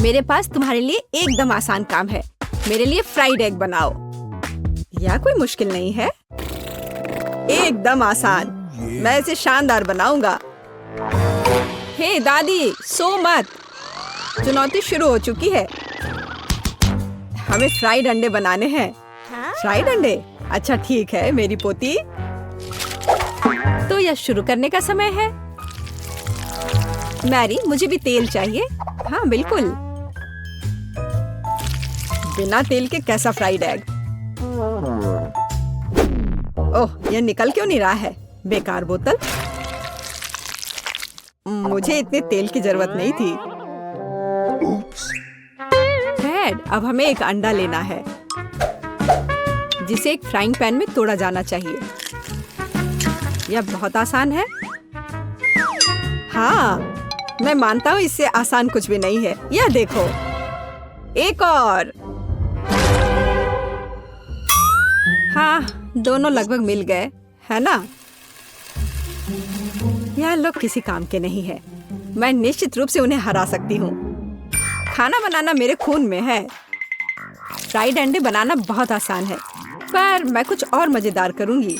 मेरे पास तुम्हारे लिए एकदम आसान काम है। मेरे लिए फ्राइड एग बनाओ। यह कोई मुश्किल नहीं है, एकदम आसान। मैं इसे शानदार बनाऊंगा। हे दादी, सो मत। चुनौती शुरू हो चुकी है। हमें फ्राइड अंडे बनाने हैं। फ्राइड अंडे? अच्छा ठीक है मेरी पोती। तो यह शुरू करने का समय है। मैरी, मुझे भी तेल चाहिए। हाँ बिल्कुल। बिना तेल के कैसा फ्राइड एग? ओह, यह निकल क्यों नहीं रहा है? बेकार बोतल। मुझे इतने तेल की जरूरत नहीं थी। फ्रेड, अब हमें एक अंडा लेना है जिसे एक फ्राइंग पैन में तोड़ा जाना चाहिए। यह बहुत आसान है। हाँ, मैं मानता हूँ इससे आसान कुछ भी नहीं है। यह देखो, एक और। हाँ, दोनों लगभग मिल गए, है ना? यह लोग किसी काम के नहीं है। मैं निश्चित रूप से उन्हें हरा सकती हूँ। खाना बनाना मेरे खून में है। फ्राइड अंडे बनाना बहुत आसान है, पर मैं कुछ और मजेदार करूंगी।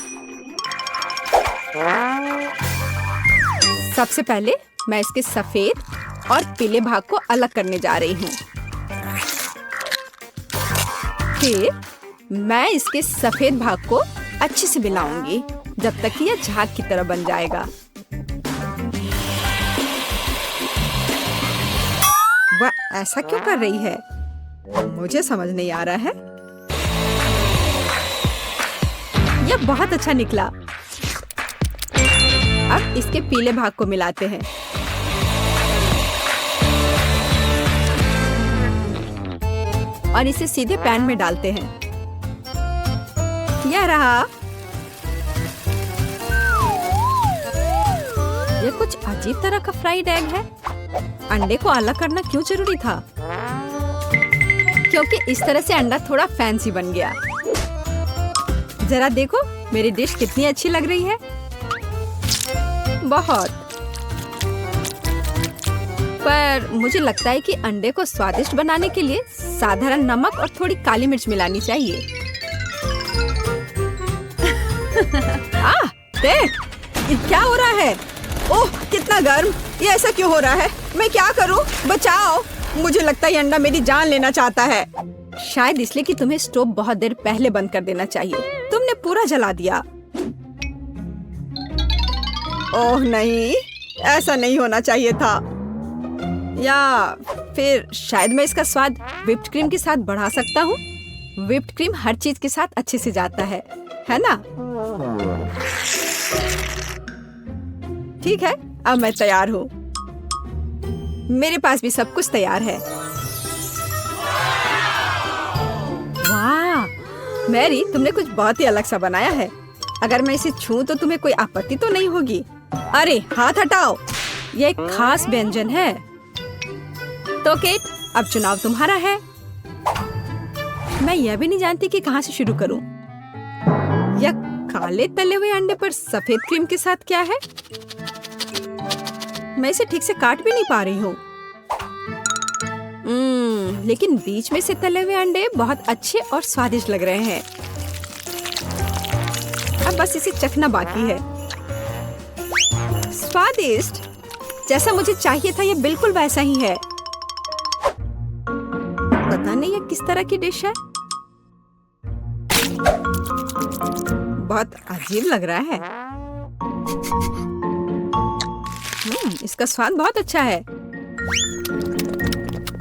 सबसे पहले मैं इसके सफेद और पीले भाग को अलग करने जा रही हूँ। फिर मैं इसके सफेद भाग को अच्छे से मिलाऊंगी जब तक कि यह झाग की तरह बन जाएगा। वह ऐसा क्यों कर रही है? मुझे समझ नहीं आ रहा है। यह बहुत अच्छा निकला। अब इसके पीले भाग को मिलाते हैं। और इसे सीधे पैन में डालते हैं। यह रहा। यह कुछ अजीब तरह का फ्राइड एग है। अंडे को अलग करना क्यों जरूरी था? क्योंकि इस तरह से अंडा थोड़ा फैंसी बन गया। जरा देखो मेरी डिश कितनी अच्छी लग रही है। बहुत। पर मुझे लगता है कि अंडे को स्वादिष्ट बनाने के लिए साधारण नमक और थोड़ी काली मिर्च मिलानी चाहिए। देख, ये क्या हो रहा है? ओह, कितना गर्म! ये ऐसा क्यों हो रहा है? मैं क्या करूं? बचाओ! मुझे लगता है ये अंडा मेरी जान लेना चाहता है। शायद इसलिए कि तुम्हें स्टोव बहुत देर पहले बंद कर देना चाहिए। तुमने पूरा जला दिया। ओह नहीं, ऐसा नहीं होना चाहिए था। या फिर शायद मैं इसका स्वाद व्हिप्ड क्रीम के साथ बढ़ा सकता हूँ। व्हिप्ड क्रीम हर चीज के साथ अच्छे से जाता है ना? ठीक है, अब मैं तैयार हूँ। मेरे पास भी सब कुछ तैयार है। वाह, मैरी, तुमने कुछ बहुत ही अलग सा बनाया है। अगर मैं इसे छूं तो तुम्हें कोई आपत्ति तो नहीं होगी? अरे हाथ हटाओ, यह एक खास व्यंजन है। तो केट, अब चुनाव तुम्हारा है। मैं यह भी नहीं जानती कि कहाँ से शुरू करूं। यह काले तले हुए अंडे पर सफेद क्रीम के साथ क्या है? मैं इसे ठीक से काट भी नहीं पा रही हूँ। लेकिन बीच में से तले हुए अंडे बहुत अच्छे और स्वादिष्ट लग रहे हैं। अब बस इसे चखना बाकी है। स्वादिष्ट, जैसा मुझे चाहिए था, यह बिल्कुल वैसा ही है। पता नहीं यह किस तरह की डिश है। बहुत अजीब लग रहा है। इसका स्वाद बहुत अच्छा है।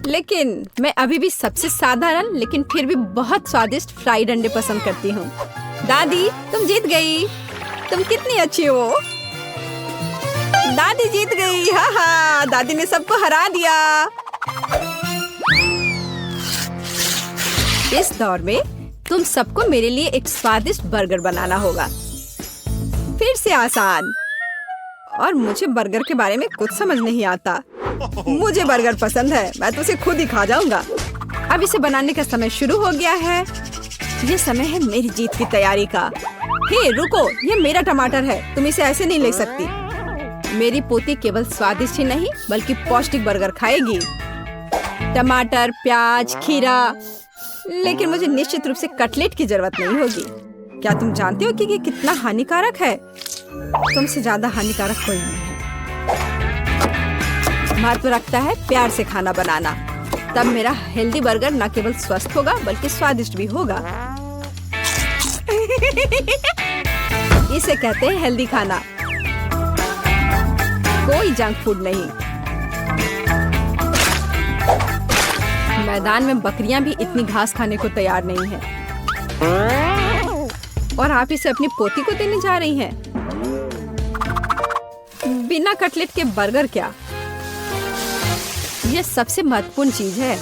लेकिन मैं अभी भी सबसे साधारण लेकिन फिर भी बहुत स्वादिष्ट फ्राइड अंडे पसंद करती हूँ। दादी, तुम जीत गई। तुम कितनी अच्छी हो। दादी जीत गई। हाँ हाँ, दादी ने सबको हरा दिया। इस दौर में तुम सबको मेरे लिए एक स्वादिष्ट बर्गर बनाना होगा। फिर से आसान। और मुझे बर्गर के बारे में कुछ समझ नहीं आता। मुझे बर्गर पसंद है, मैं तो उसे खुद ही खा जाऊंगा। अब इसे बनाने का समय शुरू हो गया है। ये समय है मेरी जीत की तैयारी का। हे रुको, ये मेरा टमाटर है, तुम इसे ऐसे नहीं ले सकती। मेरी पोती केवल स्वादिष्ट ही नहीं बल्कि पौष्टिक बर्गर खाएगी। टमाटर, प्याज, खीरा, लेकिन मुझे निश्चित रूप से कटलेट की जरूरत नहीं होगी। क्या तुम जानते हो कि ये कितना हानिकारक है? तुमसे ज्यादा हानिकारक कोई नहीं है। महत्व रखता है प्यार से खाना बनाना, तब मेरा हेल्दी बर्गर न केवल स्वस्थ होगा बल्कि स्वादिष्ट भी होगा। इसे कहते हैं हेल्दी खाना, कोई जंक फूड नहीं। मैदान में बकरियां भी इतनी घास खाने को तैयार नहीं है, और आप इसे अपनी पोती को देने जा रही हैं। बिना कटलेट के बर्गर क्या? यह सबसे महत्वपूर्ण चीज है।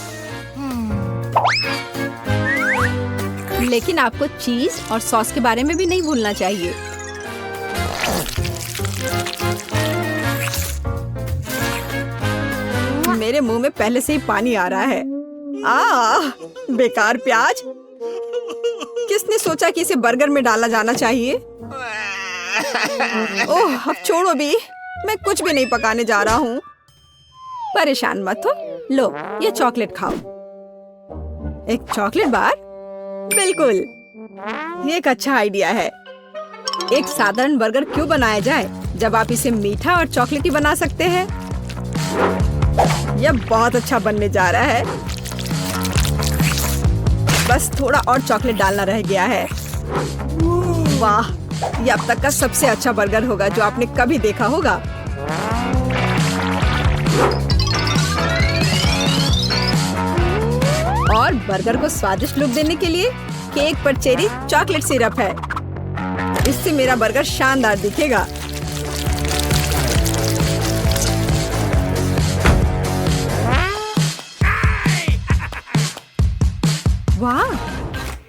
लेकिन आपको चीज और सॉस के बारे में भी नहीं भूलना चाहिए। मेरे मुंह में पहले से ही पानी आ रहा है। बेकार प्याज! किसने सोचा कि इसे बर्गर में डाला जाना चाहिए? ओह, अब छोड़ो भी, मैं कुछ भी नहीं पकाने जा रहा हूँ। परेशान मत हो, लो ये चॉकलेट खाओ। एक चॉकलेट बार? बिल्कुल, ये एक अच्छा आइडिया है। एक साधारण बर्गर क्यों बनाया जाए जब आप इसे मीठा और चॉकलेटी बना सकते हैं? यह बहुत अच्छा बनने जा रहा है। बस थोड़ा और चॉकलेट डालना रह गया है। वाह, यह अब तक का सबसे अच्छा बर्गर होगा जो आपने कभी देखा होगा। और बर्गर को स्वादिष्ट लुक देने के लिए केक पर चेरी चॉकलेट सिरप है। इससे मेरा बर्गर शानदार दिखेगा। वाह,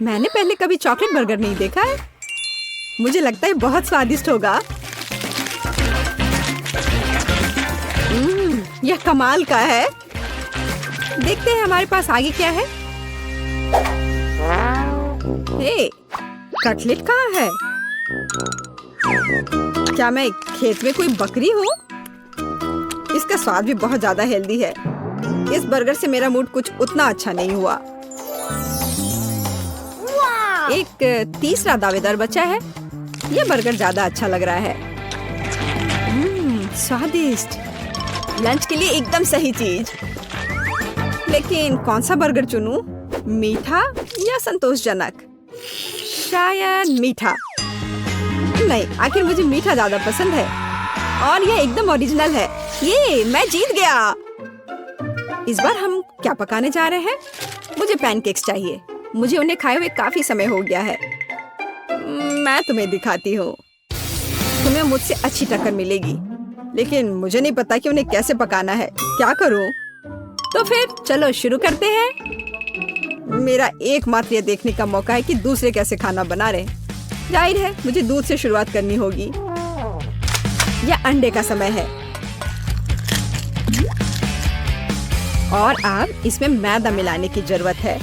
मैंने पहले कभी चॉकलेट बर्गर नहीं देखा है। मुझे लगता है बहुत स्वादिष्ट होगा। यह कमाल का है। देखते हैं हमारे पास आगे क्या है। हे, कटलेट कहाँ है? क्या मैं खेत में कोई बकरी हूँ? इसका स्वाद भी बहुत ज्यादा हेल्दी है। इस बर्गर से मेरा मूड कुछ उतना अच्छा नहीं हुआ। एक तीसरा दावेदार बचा है। यह बर्गर ज्यादा अच्छा लग रहा है। स्वादिष्ट, लंच के लिए एकदम सही चीज। लेकिन कौन सा बर्गर चुनूं? मीठा या संतोषजनक? शायद मीठा। नहीं, आखिर मुझे मीठा ज्यादा पसंद है, और यह एकदम ओरिजिनल है। ये मैं जीत गया। इस बार हम क्या पकाने जा रहे हैं? मुझे पैनकेक्स चाहिए। मुझे उन्हें खाए हुए काफी समय हो गया है। मैं तुम्हें दिखाती हूँ। तुम्हें मुझसे अच्छी टक्कर मिलेगी, लेकिन मुझे नहीं पता कि उन्हें कैसे पकाना है। क्या करूँ? तो फिर चलो शुरू करते हैं। मेरा एकमात्र ये देखने का मौका है कि दूसरे कैसे खाना बना रहे। जाहिर है मुझे दूध से शुरुआत करनी होगी। यह अंडे का समय है, और अब इसमें मैदा मिलाने की जरूरत है,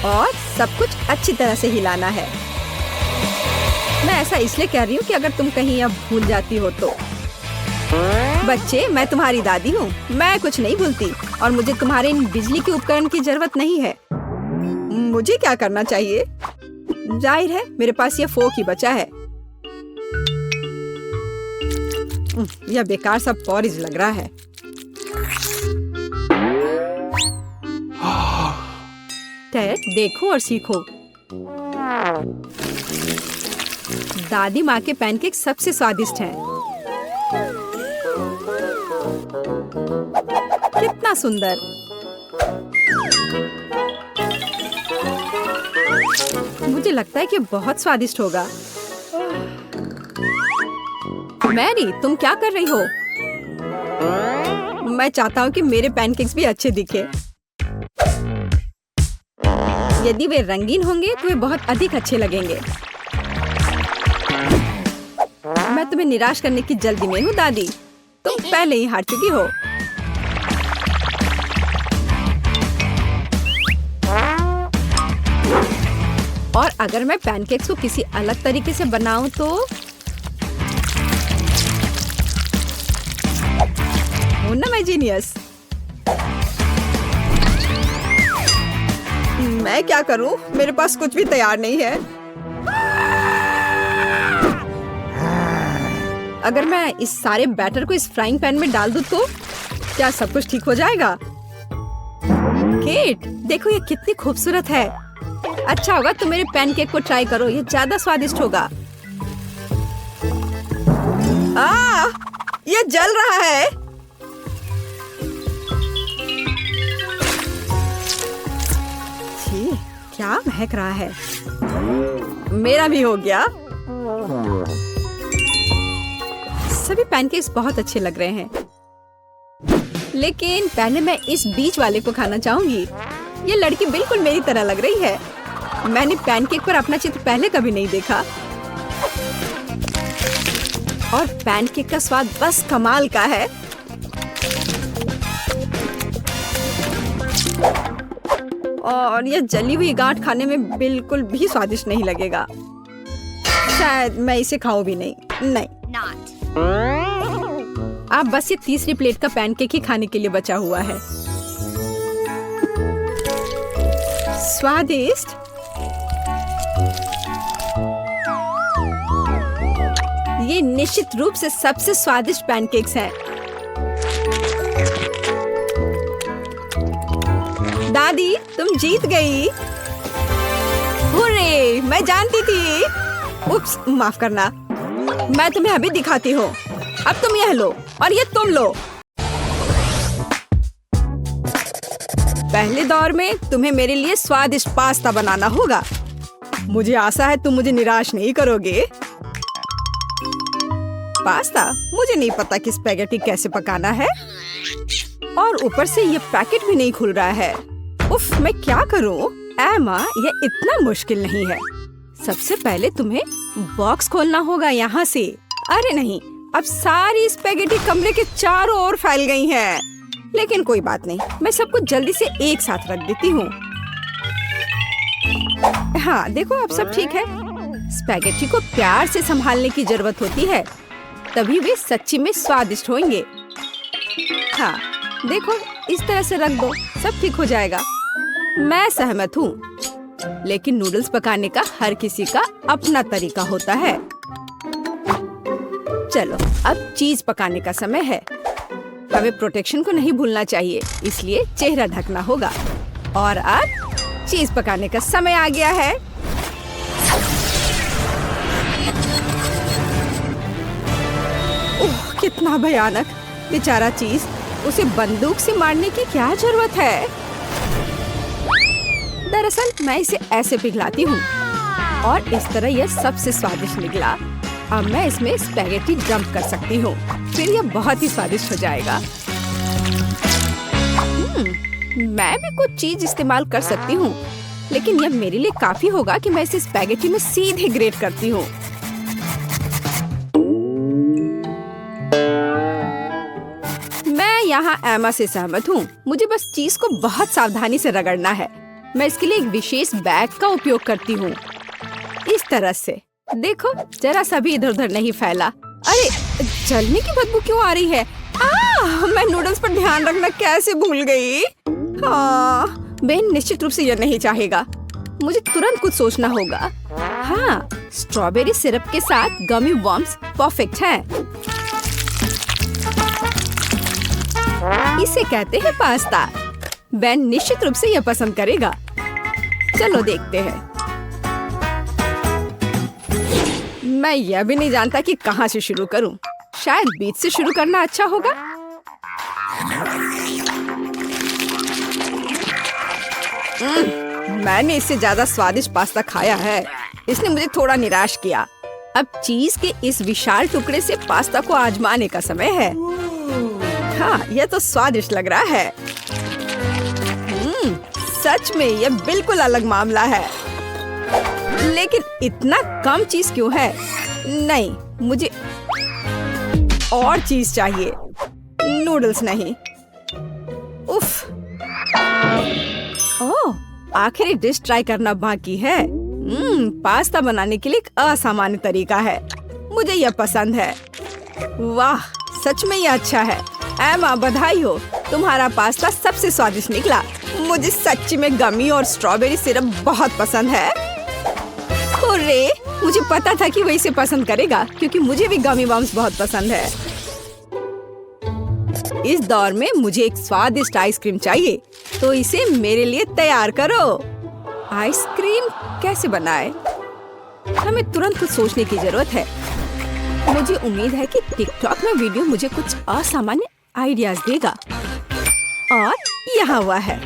और सब कुछ अच्छी तरह से हिलाना है। मैं ऐसा इसलिए कह रही हूँ कि अगर तुम कहीं अब भूल जाती हो तो। बच्चे, मैं तुम्हारी दादी हूँ। मैं कुछ नहीं भूलती, और मुझे तुम्हारे इन बिजली के उपकरण की जरूरत नहीं है। मुझे क्या करना चाहिए? जाहिर है मेरे पास यह फोक ही बचा है। यह बेकार सा पॉरिज लग रहा है। टेड, देखो और सीखो। दादी माँ के पैनकेक सबसे स्वादिष्ट हैं। कितना सुंदर! मुझे लगता है कि बहुत स्वादिष्ट होगा। मैरी, तुम क्या कर रही हो? मैं चाहता हूँ कि मेरे पैनकेक्स भी अच्छे दिखे। यदि वे रंगीन होंगे तो वे बहुत अधिक अच्छे लगेंगे। मैं तुम्हें निराश करने की जल्दी में हूँ दादी। तुम पहले ही हार चुकी हो। और अगर मैं पैनकेक्स को किसी अलग तरीके से बनाऊं तो हूं ना मैं जीनियस। मैं क्या करूं? मेरे पास कुछ भी तैयार नहीं है। अगर मैं इस सारे बैटर को इस फ्राइंग पैन में डाल दूं तो क्या सब कुछ ठीक हो जाएगा? केट, देखो ये कितनी खूबसूरत है। अच्छा होगा तुम मेरे पैनकेक को ट्राई करो, ये ज्यादा स्वादिष्ट होगा। ये जल रहा है। छी, क्या महक रहा है। मेरा भी हो गया। सभी पैनकेक्स बहुत अच्छे लग रहे हैं, लेकिन पहले मैं इस बीच वाले को खाना चाहूंगी। ये लड़की बिल्कुल मेरी तरह लग रही है। मैंने पैनकेक पर अपना चित्र पहले कभी नहीं देखा और पैनकेक का स्वाद बस कमाल का है। और ये जली हुई गांठ खाने में बिल्कुल भी स्वादिष्ट नहीं लगेगा। शायद मैं इसे खाऊं भी नहीं। आप बस ये तीसरी प्लेट का पैनकेक ही खाने के लिए बचा हुआ है। स्वादिष्ट। ये निश्चित रूप से सबसे स्वादिष्ट पैनकेक्स हैं। दादी, तुम जीत गई। हुर्रे, मैं जानती थी। उप्स, माफ करना। मैं तुम्हें अभी दिखाती हूँ। अब तुम यह लो और ये तुम लो। पहले दौर में तुम्हें मेरे लिए स्वादिष्ट पास्ता बनाना होगा। मुझे आशा है तुम मुझे निराश नहीं करोगे। पास्ता? मुझे नहीं पता कि स्पैगेटी कैसे पकाना है, और ऊपर से ये पैकेट भी नहीं खुल रहा है। उफ, मैं क्या करूं? एमा, ये इतना मुश्किल नहीं है। सबसे पहले तुम्हें बॉक्स खोलना होगा यहाँ से। अरे नहीं, अब सारी स्पैगेटी कमरे के चारों ओर फैल गई हैं। लेकिन कोई बात नहीं, मैं सब कुछ जल्दी से एक साथ रख देती हूँ। हाँ, देखो अब सब ठीक है। स्पैगेटी को प्यार से संभालने की जरूरत होती है, तभी वे सच्ची में स्वादिष्ट होंगे। हाँ, देखो इस तरह से रख दो, सब ठीक हो जाएगा। मैं सहमत हूँ, लेकिन नूडल्स पकाने का हर किसी का अपना तरीका होता है। चलो, अब चीज पकाने का समय है। हमें प्रोटेक्शन को नहीं भूलना चाहिए, इसलिए चेहरा ढकना होगा। और अब चीज पकाने का समय आ गया है। ओह, कितना भयानक। बेचारा चीज, उसे बंदूक से मारने की क्या जरूरत है? दरअसल मैं इसे ऐसे पिघलाती हूँ और इस तरह यह सबसे स्वादिष्ट निकला। अब मैं इसमें स्पैगेटी डंप कर सकती हूँ, फिर यह बहुत ही स्वादिष्ट हो जाएगा। मैं भी कुछ चीज इस्तेमाल कर सकती हूँ, लेकिन यह मेरे लिए काफी होगा कि मैं इसे स्पैगेटी में सीधे ग्रेट करती हूँ। मैं यहाँ एमा से सहमत हूँ। मुझे बस चीज को बहुत सावधानी से रगड़ना है। मैं इसके लिए एक विशेष बैग का उपयोग करती हूँ, इस तरह से। देखो, जरा सा भी इधर उधर नहीं फैला। अरे, जलने की बदबू क्यों आ रही है? मैं नूडल्स पर ध्यान रखना कैसे भूल गई। हाँ, बेन निश्चित रूप से यह नहीं चाहेगा। मुझे तुरंत कुछ सोचना होगा। हाँ, स्ट्रॉबेरी सिरप के साथ गमी वर्म्स परफेक्ट हैं। इसे कहते हैं पास्ता। बेन निश्चित रूप से यह पसंद करेगा। चलो देखते हैं। मैं यह भी नहीं जानता कि कहाँ से शुरू करूं। शायद बीच से शुरू करना अच्छा होगा। मैंने इससे ज्यादा स्वादिष्ट पास्ता खाया है। इसने मुझे थोड़ा निराश किया। अब चीज के इस विशाल टुकड़े से पास्ता को आजमाने का समय है। हाँ, यह तो स्वादिष्ट लग रहा है। सच में यह बिल्कुल अलग मामला है। लेकिन इतना कम चीज क्यों है? नहीं, मुझे और चीज चाहिए, नूडल्स नहीं। उफ। ओह, आखिरी डिश ट्राई करना बाकी है। पास्ता बनाने के लिए एक असामान्य तरीका है। मुझे यह पसंद है। वाह, सच में यह अच्छा है। एमा, बधाई हो। तुम्हारा पास्ता सबसे स्वादिष्ट निकला। मुझे सच्ची में गमी और स्ट्रॉबेरी सिरप बहुत पसंद है। हुर्रे! मुझे पता था कि वो इसे पसंद करेगा क्योंकि मुझे भी गमी बम्स बहुत पसंद है। इस दौर में मुझे एक स्वादिष्ट आइसक्रीम चाहिए, तो इसे मेरे लिए तैयार करो। आइसक्रीम कैसे बनाए? हमें तुरंत कुछ सोचने की जरूरत है। मुझे उम्मीद है कि टिकटॉक में वीडियो मुझे कुछ असामान्य आइडियाज देगा। और यहाँ हुआ है।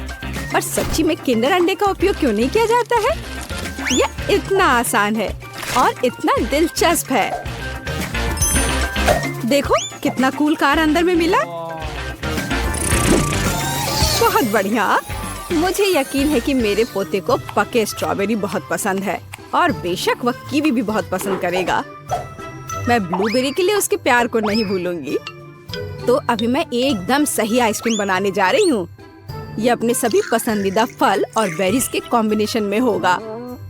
और सच्ची में किंडर अंडे का उपयोग क्यों नहीं किया जाता है? यह इतना आसान है और इतना दिलचस्प है। देखो कितना कूल कार अंदर में मिला। बहुत बढ़िया। मुझे यकीन है कि मेरे पोते को पके स्ट्रॉबेरी बहुत पसंद है और बेशक वह कीवी भी बहुत पसंद करेगा। मैं ब्लूबेरी के लिए उसके प्यार को नहीं भूलूंगी। तो अभी मैं एकदम सही आइसक्रीम बनाने जा रही हूँ। ये अपने सभी पसंदीदा फल और बेरीज के कॉम्बिनेशन में होगा।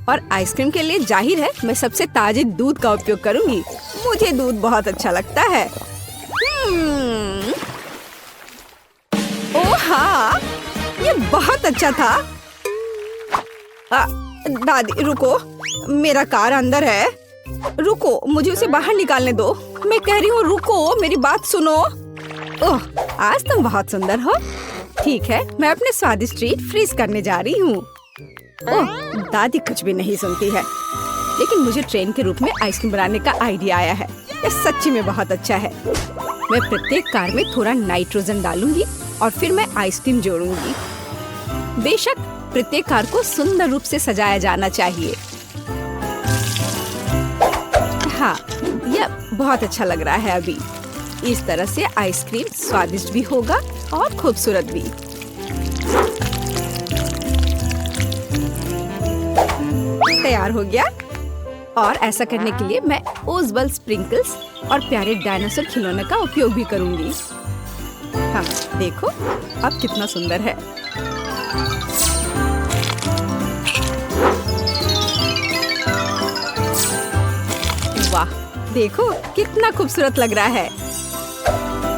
और आइसक्रीम के लिए जाहिर है मैं सबसे ताजे दूध का उपयोग करूंगी। मुझे दूध बहुत अच्छा लगता है। ओह हाँ, ये बहुत अच्छा था। दादी रुको, मेरा कार अंदर है। रुको, मुझे उसे बाहर निकालने दो। मैं कह रही हूँ रुको, मेरी बात सुनो। ओह, आज तुम बहुत सुंदर हो। ठीक है, मैं अपने स्वादिष्ट ट्रीट फ्रीज करने जा रही हूँ। ओह, दादी कुछ भी नहीं सुनती है। लेकिन मुझे ट्रेन के रूप में आइसक्रीम बनाने का आइडिया आया है। यह सच्ची में बहुत अच्छा है। मैं प्रत्येक कार में थोड़ा नाइट्रोजन डालूंगी और फिर मैं आइसक्रीम जोड़ूंगी। बेशक प्रत्येक कार को सुंदर रूप से सजाया जाना चाहिए। हाँ, यह बहुत अच्छा लग रहा है। अभी इस तरह से आइसक्रीम स्वादिष्ट भी होगा और खूबसूरत भी। तैयार हो गया। और ऐसा करने के लिए मैं ओजबल स्प्रिंकल्स और प्यारे डायनासोर खिलौने का उपयोग भी करूंगी। हाँ, देखो अब कितना सुंदर है। वाह, देखो कितना खूबसूरत लग रहा है।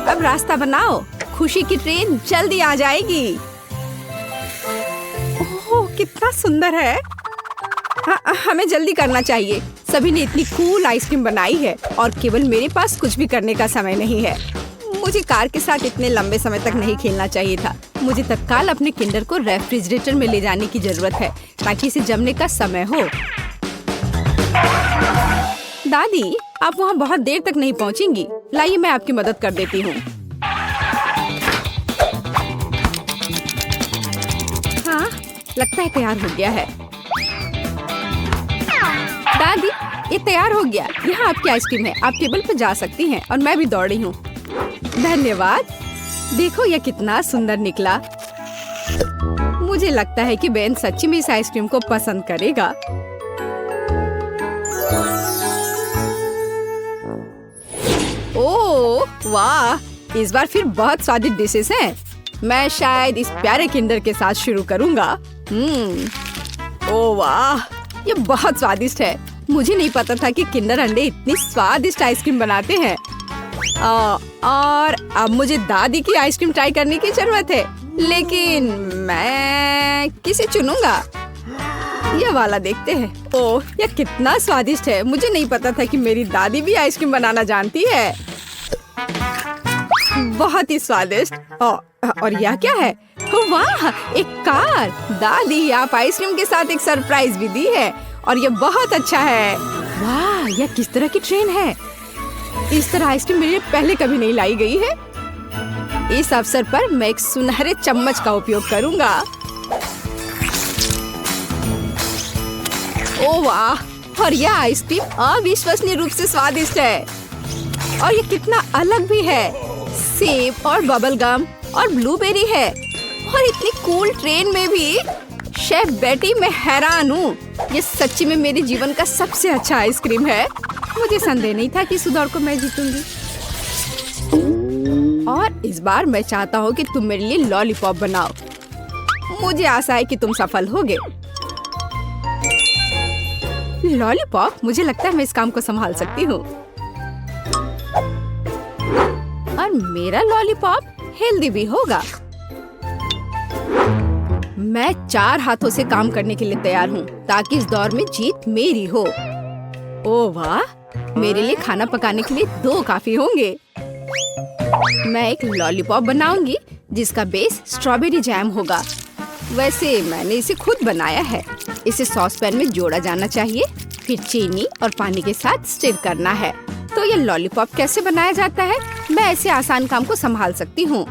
अब रास्ता बनाओ, खुशी की ट्रेन जल्दी आ जाएगी। ओह, कितना सुंदर है। हमें जल्दी करना चाहिए। सभी ने इतनी कूल आइसक्रीम बनाई है और केवल मेरे पास कुछ भी करने का समय नहीं है। मुझे कार के साथ इतने लंबे समय तक नहीं खेलना चाहिए था। मुझे तत्काल अपने किंडर को रेफ्रिजरेटर में ले जाने की जरूरत है ताकि इसे जमने का समय हो। दादी, आप वहाँ बहुत देर तक नहीं पहुँचेंगी। लाइए मैं आपकी मदद कर देती हूँ। हाँ, लगता है तैयार हो गया है। दादी, ये तैयार हो गया। यहाँ आपकी आइसक्रीम है। आप टेबल पर जा सकती हैं और मैं भी दौड़ी हूँ। धन्यवाद। देखो यह कितना सुंदर निकला। मुझे लगता है कि बेन सच्ची में इस आइसक्रीम को पसंद करेगा। ओह वाह, इस बार फिर बहुत स्वादिष्ट डिशेस हैं। मैं शायद इस प्यारे किंडर के साथ शुरू करूँगा। ओह वाह, ये बहुत स्वादिष्ट है। मुझे नहीं पता था कि किंडर अंडे इतनी स्वादिष्ट आइसक्रीम बनाते हैं। और अब मुझे दादी की आइसक्रीम ट्राई करने की जरूरत है। लेकिन मैं किसे चुनूंगा? यह वाला देखते हैं। ओह, यह कितना स्वादिष्ट है। मुझे नहीं पता था कि मेरी दादी भी आइसक्रीम बनाना जानती है। बहुत ही स्वादिष्ट। और यह क्या है? वाह, एक कार। दादी, आप आइसक्रीम के साथ एक सरप्राइज भी दी है और यह बहुत अच्छा है। वाह, यह किस तरह की ट्रेन है? इस तरह आइसक्रीम मेरे पहले कभी नहीं लाई गई है। इस अवसर पर मैं एक सुनहरे चम्मच का उपयोग करूंगा। ओह वाह, और यह आइसक्रीम अविश्वसनीय रूप से स्वादिष्ट है। और ये कितना अलग भी है। सेब और बबल गम और ब्लूबेरी है और इतनी कूल ट्रेन में भी। शेफ बेटी, मैं हैरान हूँ। ये सच्ची में मेरे जीवन का सबसे अच्छा आइसक्रीम है। मुझे संदेह नहीं था कि इस दौड़ को मैं जीतूंगी। और इस बार मैं चाहता हूँ कि तुम मेरे लिए लॉलीपॉप बनाओ। मुझे आशा है कि तुम सफल होगे। लॉलीपॉप, मुझे लगता है मैं इस काम को संभाल सकती हूँ। और मेरा लॉलीपॉप हेल्दी भी होगा। मैं 4 हाथों से काम करने के लिए तैयार हूँ ताकि इस दौर में जीत मेरी हो। ओह वाह, मेरे लिए खाना पकाने के लिए 2 काफी होंगे। मैं एक लॉलीपॉप बनाऊंगी जिसका बेस स्ट्रॉबेरी जैम होगा। वैसे मैंने इसे खुद बनाया है। इसे सॉस पैन में जोड़ा जाना चाहिए, फिर चीनी और पानी के साथ स्टिर करना है। तो ये लॉलीपॉप कैसे बनाया जाता है? मैं ऐसे आसान काम को संभाल सकती हूँ।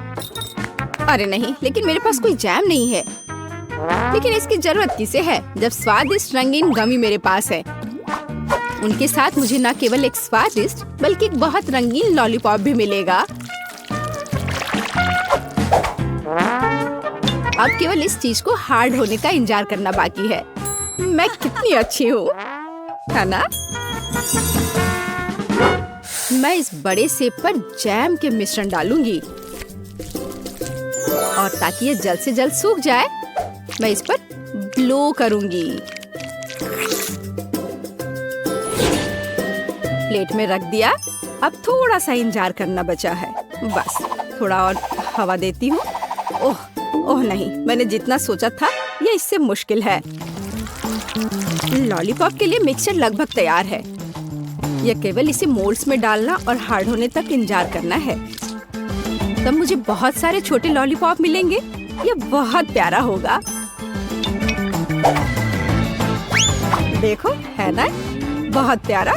अरे नहीं, लेकिन मेरे पास कोई जैम नहीं है। लेकिन इसकी जरूरत किसे है जब स्वादिष्ट रंगीन गमी मेरे पास है। उनके साथ मुझे न केवल एक स्वादिष्ट बल्कि एक बहुत रंगीन लॉलीपॉप भी मिलेगा। अब केवल इस चीज को हार्ड होने का इंतजार करना बाकी है। मैं कितनी अच्छी हूँ, है ना? मैं इस बड़े सेब पर जैम के मिश्रण डालूंगी और ताकि ये जल्द से जल्द सूख जाए मैं इस पर ब्लो करूंगी। प्लेट में रख दिया। अब थोड़ा सा इंतजार करना बचा है। बस थोड़ा और हवा देती हूँ। ओह नहीं, मैंने जितना सोचा था ये इससे मुश्किल है। लॉलीपॉप के लिए मिक्सचर लगभग तैयार है। यह केवल इसे मोल्ड्स में डालना और हार्ड होने तक इंतजार करना है। तब मुझे बहुत सारे छोटे लॉलीपॉप मिलेंगे। यह बहुत प्यारा होगा। देखो, है ना? बहुत प्यारा।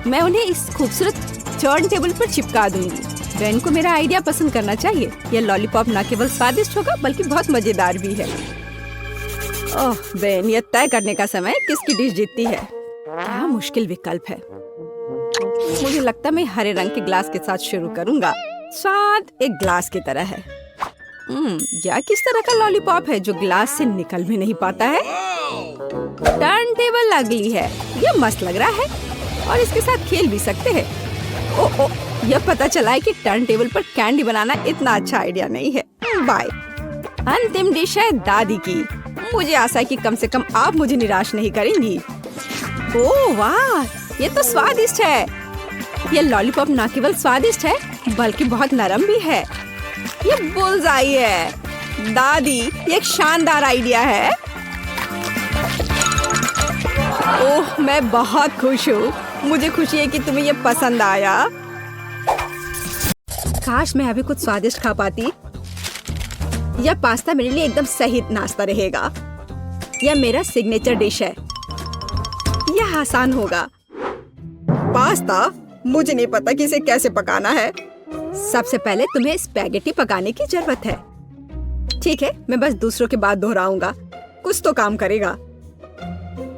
मैं उन्हें इस खूबसूरत टर्न टेबल पर चिपका दूंगी। बेन को मेरा आइडिया पसंद करना चाहिए। यह लॉलीपॉप न केवल स्वादिष्ट होगा बल्कि बहुत मजेदार भी है। ओह बेन, यह तय करने का समय किसकी डिश जीतती है। क्या मुश्किल विकल्प है। मुझे लगता मैं हरे रंग के ग्लास के साथ शुरू करूंगा। स्वाद एक ग्लास की तरह है। यह किस तरह का लॉलीपॉप है जो ग्लास से निकल भी नहीं पाता है। टर्न टेबल अगली है। यह मस्त लग रहा है और इसके साथ खेल भी सकते हैं। ओह, यह पता चला है कि टर्न टेबल पर कैंडी बनाना इतना अच्छा आइडिया नहीं है। बाय। अंतिम डिश है दादी की। मुझे आशा है कि कम से कम आप मुझे निराश नहीं करेंगी। ओह वाह, ये तो स्वादिष्ट है। ये लॉलीपॉप न केवल स्वादिष्ट है बल्कि बहुत नरम भी है। ये बुल्सआई है। दादी, ये एक शानदार आइडिया है। ओह, मैं बहुत खुश हूँ। मुझे खुशी है कि तुम्हें ये पसंद आया। काश मैं अभी कुछ स्वादिष्ट खा पाती। यह पास्ता मेरे लिए एकदम सही नाश्ता रहेगा। यह मेरा सिग्नेचर डिश है। यह आसान होगा। पास्ता? मुझे नहीं पता कि इसे कैसे पकाना है। सबसे पहले तुम्हें स्पैगेटी पकाने की जरूरत है। ठीक है, मैं बस दूसरों के बाद दोहराऊंगा। कुछ तो काम करेगा।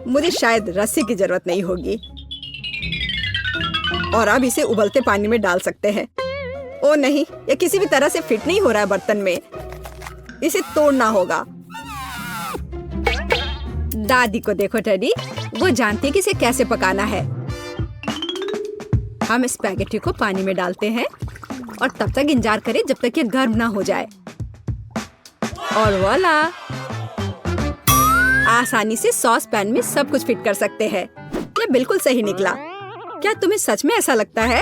मुझे शायद रस्सी की जरूरत नहीं होगी। और अब इसे उबलते पानी में डाल सकते हैं। ओ नहीं, यह किसी भी तरह से फिट नहीं हो रहा है बर्तन में। इसे तोड़ना होगा। दादी को देखो टेडी, वो जानती है कि इसे कैसे पकाना है। हम स्पैगेटी को पानी में डालते हैं और तब तक इंतजार करें जब तक ये गर्म ना हो जाए। और वाला, आसानी से सॉस पैन में सब कुछ फिट कर सकते हैं। ये बिल्कुल सही निकला। क्या तुम्हें सच में ऐसा लगता है?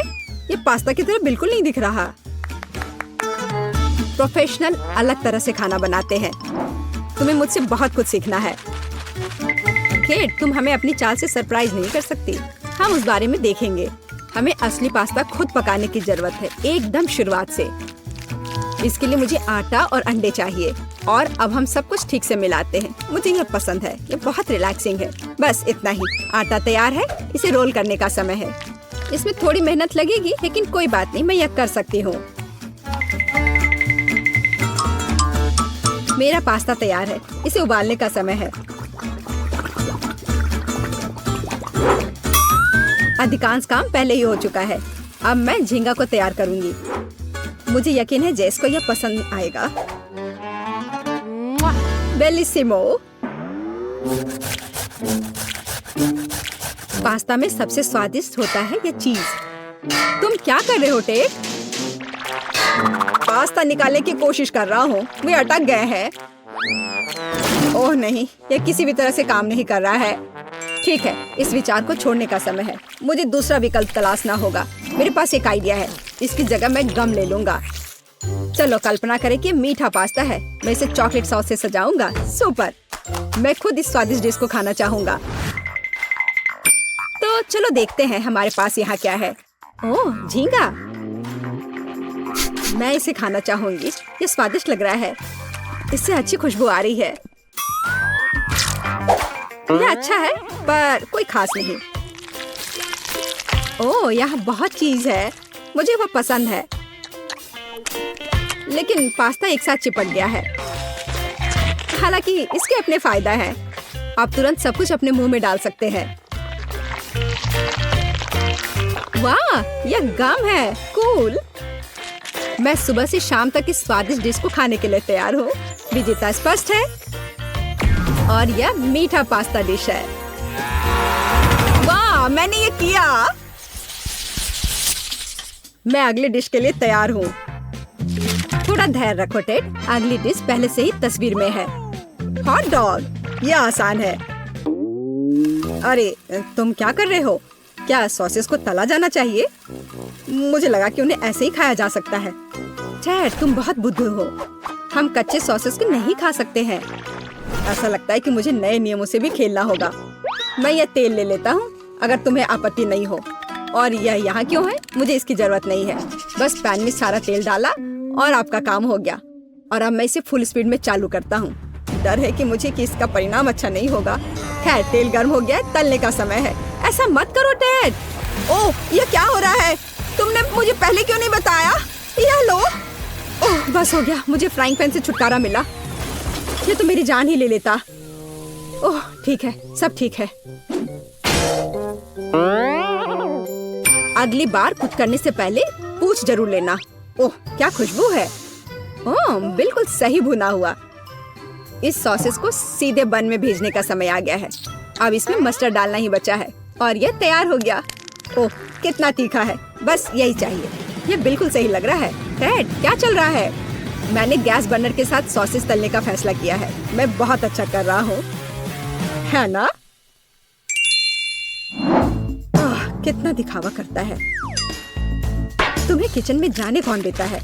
ये पास्ता की तरह बिल्कुल नहीं दिख रहा। प्रोफेशनल अलग तरह से खाना बनाते हैं। तुम्हें मुझसे बहुत कुछ सीखना है। केट, तुम हमें अपनी चाल से सरप्राइज नहीं कर सकती। हम उस बारे में देखेंगे। हमें असली पास्ता खुद पकाने की जरूरत है, एकदम शुरुआत से। इसके लिए मुझे आटा और अंडे चाहिए। और अब हम सब कुछ ठीक से मिलाते हैं। मुझे यह पसंद है। ये बहुत रिलैक्सिंग है। बस इतना ही। आटा तैयार है। इसे रोल करने का समय है। इसमें थोड़ी मेहनत लगेगी लेकिन कोई बात नहीं, मैं यह कर सकती हूँ। मेरा पास्ता तैयार है। इसे उबालने का समय है। अधिकांश काम पहले ही हो चुका है। अब मैं झींगा को तैयार करूंगी। मुझे यकीन है जेस को यह पसंद आएगा। बेलिसिमो। पास्ता में सबसे स्वादिष्ट होता है यह चीज। तुम क्या कर रहे हो टेक? पास्ता निकालने की कोशिश कर रहा हूँ। वे अटक गए हैं। ओह नहीं, यह किसी भी तरह से काम नहीं कर रहा है। ठीक है, इस विचार को छोड़ने का समय है। मुझे दूसरा विकल्प तलाशना होगा। मेरे पास एक आइडिया है। इसकी जगह मैं गम ले लूंगा। चलो कल्पना करें कि मीठा पास्ता है। मैं इसे चॉकलेट सॉस से सजाऊंगा। सुपर। मैं खुद इस स्वादिष्ट डिश को खाना चाहूंगा। तो चलो देखते हैं हमारे पास यहाँ क्या है। ओह, झींगा। मैं इसे खाना चाहूंगी। ये स्वादिष्ट लग रहा है। इससे अच्छी खुशबू आ रही है। यह अच्छा है पर कोई खास नहीं। ओह, यहाँ बहुत चीज है। मुझे वो पसंद है। लेकिन पास्ता एक साथ चिपक गया है। हालांकि इसके अपने फायदा है। आप तुरंत सब कुछ अपने मुंह में डाल सकते हैं। वाह, यह गम है। कूल। मैं सुबह से शाम तक इस स्वादिष्ट डिश को खाने के लिए तैयार हूँ। विजेता स्पष्ट है और यह मीठा पास्ता डिश है। वाह, मैंने ये किया। मैं अगली डिश के लिए तैयार हूँ। थोड़ा धैर्य रखो टेड। अगली डिश पहले से ही तस्वीर में है। Hot dog. यह आसान है। अरे, तुम क्या कर रहे हो? क्या सॉसेस को तला जाना चाहिए? मुझे लगा कि उन्हें ऐसे ही खाया जा सकता है। टेड, तुम बहुत बुद्धू हो। हम कच्चे सॉसेस को नहीं खा सकते हैं। ऐसा लगता है कि मुझे नए नियमों से भी खेलना होगा। मैं यह तेल ले लेता हूँ, अगर तुम्हें आपत्ति नहीं हो। और यह यहाँ क्यों है? मुझे इसकी जरूरत नहीं है। बस पैन में सारा तेल डाला और आपका काम हो गया। और अब मैं इसे फुल स्पीड में चालू करता हूँ। डर है कि इसका परिणाम अच्छा नहीं होगा। खैर, तेल गर्म हो गया है, तलने का समय है। ऐसा मत करो टेड। ओह, ये क्या हो रहा है? तुमने मुझे पहले क्यों नहीं बताया? यह लो। ओह, बस हो गया। मुझे फ्राइंग पैन से छुटकारा मिला। ये तो मेरी जान ही ले लेता। ओह, ठीक है, सब ठीक है। अगली बार कुछ करने से पहले पूछ जरूर लेना। ओह, क्या खुशबू है। ओह, बिल्कुल सही भुना हुआ। इस सॉसेस को सीधे बन में भेजने का समय आ गया है। अब इसमें मस्टर्ड डालना ही बचा है और यह तैयार हो गया। ओह, कितना तीखा है। बस यही चाहिए। यह बिल्कुल सही लग रहा है। टेड, क्या चल रहा है? मैंने गैस बर्नर के साथ सॉसेस तलने का फैसला किया है। मैं बहुत अच्छा कर रहा हूँ, है ना? कितना दिखावा करता है। तुम्हें किचन में जाने कौन देता है?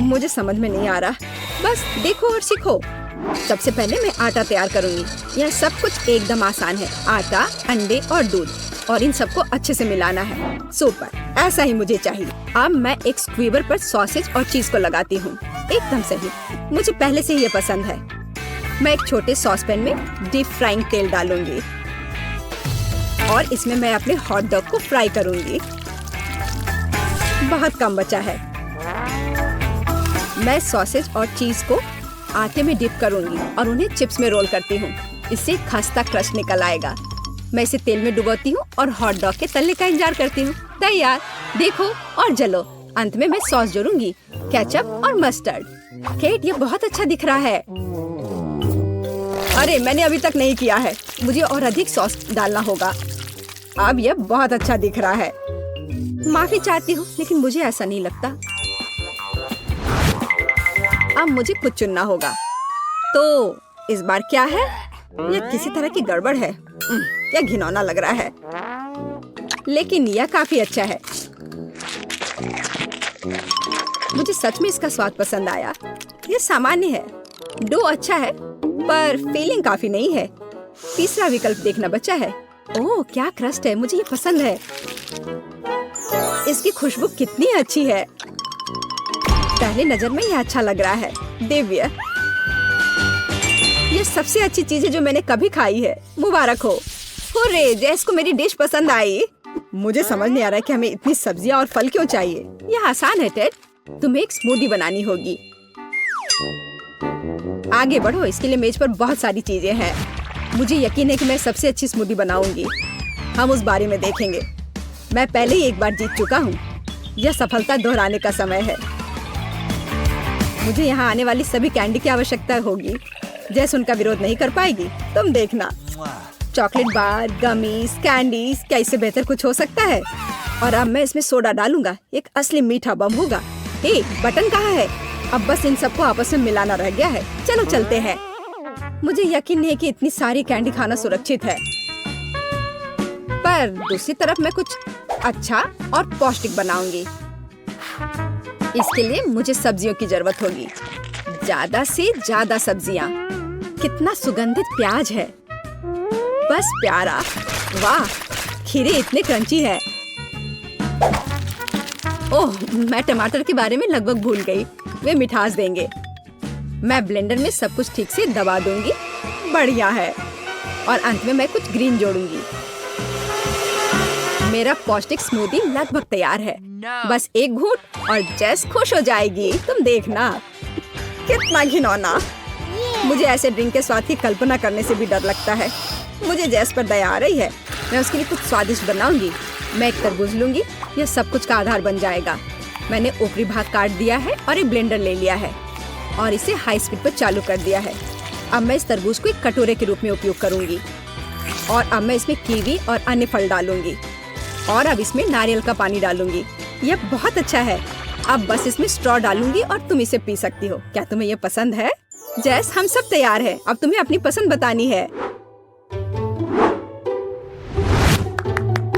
मुझे समझ में नहीं आ रहा। बस देखो और सीखो। सबसे पहले मैं आटा तैयार करूंगी। यह सब कुछ एकदम आसान है। आटा, अंडे और दूध, और इन सबको अच्छे से मिलाना है। सुपर, ऐसा ही मुझे चाहिए। अब मैं एक स्क्वीवर पर सॉसेज और चीज को लगाती हूँ। एकदम सही। मुझे पहले से ही ये पसंद है। मैं एक छोटे सॉस पैन में डीप फ्राइंग तेल डालूंगी और इसमें मैं अपने हॉट डॉग को फ्राई करूंगी। बहुत कम बचा है। मैं सॉसेज और चीज को आटे में डिप करूंगी और उन्हें चिप्स में रोल करती हूँ। इससे खस्ता क्रश निकल आएगा। मैं इसे तेल में डुबोती हूँ और हॉट डॉग के तलने का इंतजार करती हूँ। तैयार। देखो और जलो। अंत में मैं सॉस जोड़ूंगी, केचप और मस्टर्ड। केट, ये बहुत अच्छा दिख रहा है। अरे, मैंने अभी तक नहीं किया है। मुझे और अधिक सॉस डालना होगा। अब यह बहुत अच्छा दिख रहा है। माफी चाहती हूँ, लेकिन मुझे ऐसा नहीं लगता। अब मुझे कुछ चुनना होगा। तो इस बार क्या है? यह किसी तरह की गड़बड़ है। क्या घिनौना लग रहा है, लेकिन यह काफी अच्छा है। मुझे सच में इसका स्वाद पसंद आया। यह सामान्य है। डो अच्छा है, पर फीलिंग काफी नहीं है। तीसरा विकल्प देखना बचा है। ओह, क्या क्रस्ट है। मुझे ये पसंद है। इसकी खुशबू कितनी अच्छी है। पहले नजर में यह अच्छा लग रहा है। दिव्य। ये सबसे अच्छी चीज है जो मैंने कभी खाई है। मुबारक हो। हुर्रे, जैस को मेरी डिश पसंद आई। मुझे समझ नहीं आ रहा कि हमें इतनी सब्जियां और फल क्यों चाहिए। यह आसान है टेड। तुम्हें एक स्मूदी बनानी होगी। आगे बढ़ो। इसके लिए मेज पर बहुत सारी चीजें हैं। मुझे यकीन है कि मैं सबसे अच्छी स्मूदी बनाऊंगी। हम उस बारे में देखेंगे। मैं पहले ही एक बार जीत चुका हूँ। यह सफलता दोहराने का समय है। मुझे यहाँ आने वाली सभी कैंडी की आवश्यकता होगी। जैस उनका विरोध नहीं कर पाएगी। तुम देखना। चॉकलेट बार, गमीज, कैंडीज, क्या इससे बेहतर कुछ हो सकता है? और अब मैं इसमें सोडा डालूंगा। एक असली मीठा बम होगा। हे, बटन कहाँ है? अब बस इन सबको आपस में मिलाना रह गया है। चलो चलते हैं। मुझे यकीन नहीं कि इतनी सारी कैंडी खाना सुरक्षित है, पर दूसरी तरफ मैं कुछ अच्छा और पौष्टिक बनाऊंगी। इसके लिए मुझे सब्जियों की जरूरत होगी, ज्यादा से ज्यादा सब्जियाँ। कितना सुगंधित प्याज है, बस प्यारा। वाह, खीरे इतने क्रंची है। ओह, मैं टमाटर के बारे में लगभग भूल गई, वे मिठास देंगे। मैं ब्लेंडर में सब कुछ ठीक से दबा दूंगी। बढ़िया है। और अंत में मैं कुछ ग्रीन जोड़ूंगी। मेरा पौष्टिक स्मूदी लगभग तैयार है। बस एक घूंट और जेस खुश हो जाएगी। तुम देखना। कितना घिनौना। मुझे ऐसे ड्रिंक के स्वाद की कल्पना करने से भी डर लगता है। मुझे जेस पर दया आ रही है। मैं उसके लिए कुछ स्वादिष्ट बनाऊंगी। मैं एक तरबूज लूंगी, यह सब कुछ का आधार बन जाएगा। मैंने ऊपरी भाग काट दिया है और एक ब्लेंडर ले लिया है और इसे हाई स्पीड पर चालू कर दिया है। अब मैं इस तरबूज को एक कटोरे के रूप में उपयोग करूंगी और अब मैं इसमें कीवी और अन्य फल डालूंगी और अब इसमें नारियल का पानी डालूंगी। यह बहुत अच्छा है। अब बस इसमें स्ट्रॉ डालूंगी और तुम इसे पी सकती हो। क्या तुम्हें यह पसंद है? जैस, हम सब तैयार हैं। अब तुम्हें अपनी पसंद बतानी है।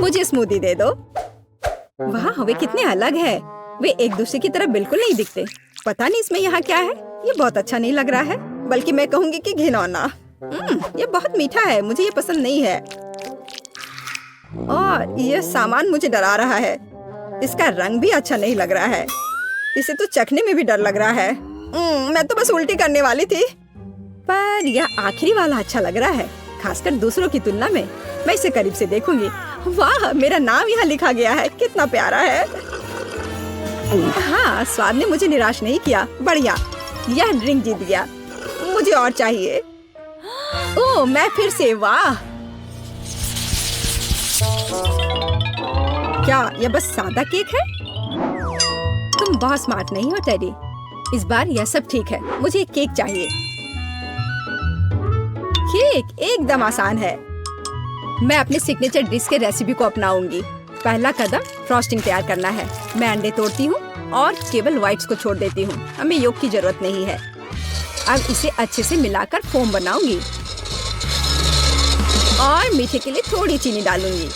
मुझे स्मूदी दे दो। वाह, वे कितने अलग है। वे एक दूसरे की तरह बिल्कुल नहीं दिखते। पता नहीं इसमें यहाँ क्या है। ये बहुत अच्छा नहीं लग रहा है, बल्कि मैं कहूँगी कि घिनौना। ये बहुत मीठा है, मुझे ये पसंद नहीं है। और यह सामान मुझे डरा रहा है। इसका रंग भी अच्छा नहीं लग रहा है। इसे तो चखने में भी डर लग रहा है। मैं तो बस उल्टी करने वाली थी। पर यह आखिरी वाला अच्छा लग रहा है, खासकर दूसरों की तुलना में। मैं इसे करीब से देखूंगी। वाह, मेरा नाम यहाँ लिखा गया है। कितना प्यारा है। हाँ, स्वाद ने मुझे निराश नहीं किया। बढ़िया, यह ड्रिंक जीत गया। मुझे और चाहिए। ओह, मैं फिर से। वाह, क्या यह बस सादा केक है? तुम बहुत स्मार्ट नहीं हो टेडी। इस बार यह सब ठीक है। मुझे एक केक चाहिए। केक एकदम आसान है। मैं अपने सिग्नेचर डिश के रेसिपी को अपनाऊंगी। पहला कदम फ्रॉस्टिंग तैयार करना है। मैं अंडे तोड़ती हूँ और केवल व्हाइट्स को छोड़ देती हूँ। हमें योग की जरूरत नहीं है। अब इसे अच्छे से मिलाकर फोम बनाऊंगी और मीठे के लिए थोड़ी चीनी डालूंगी।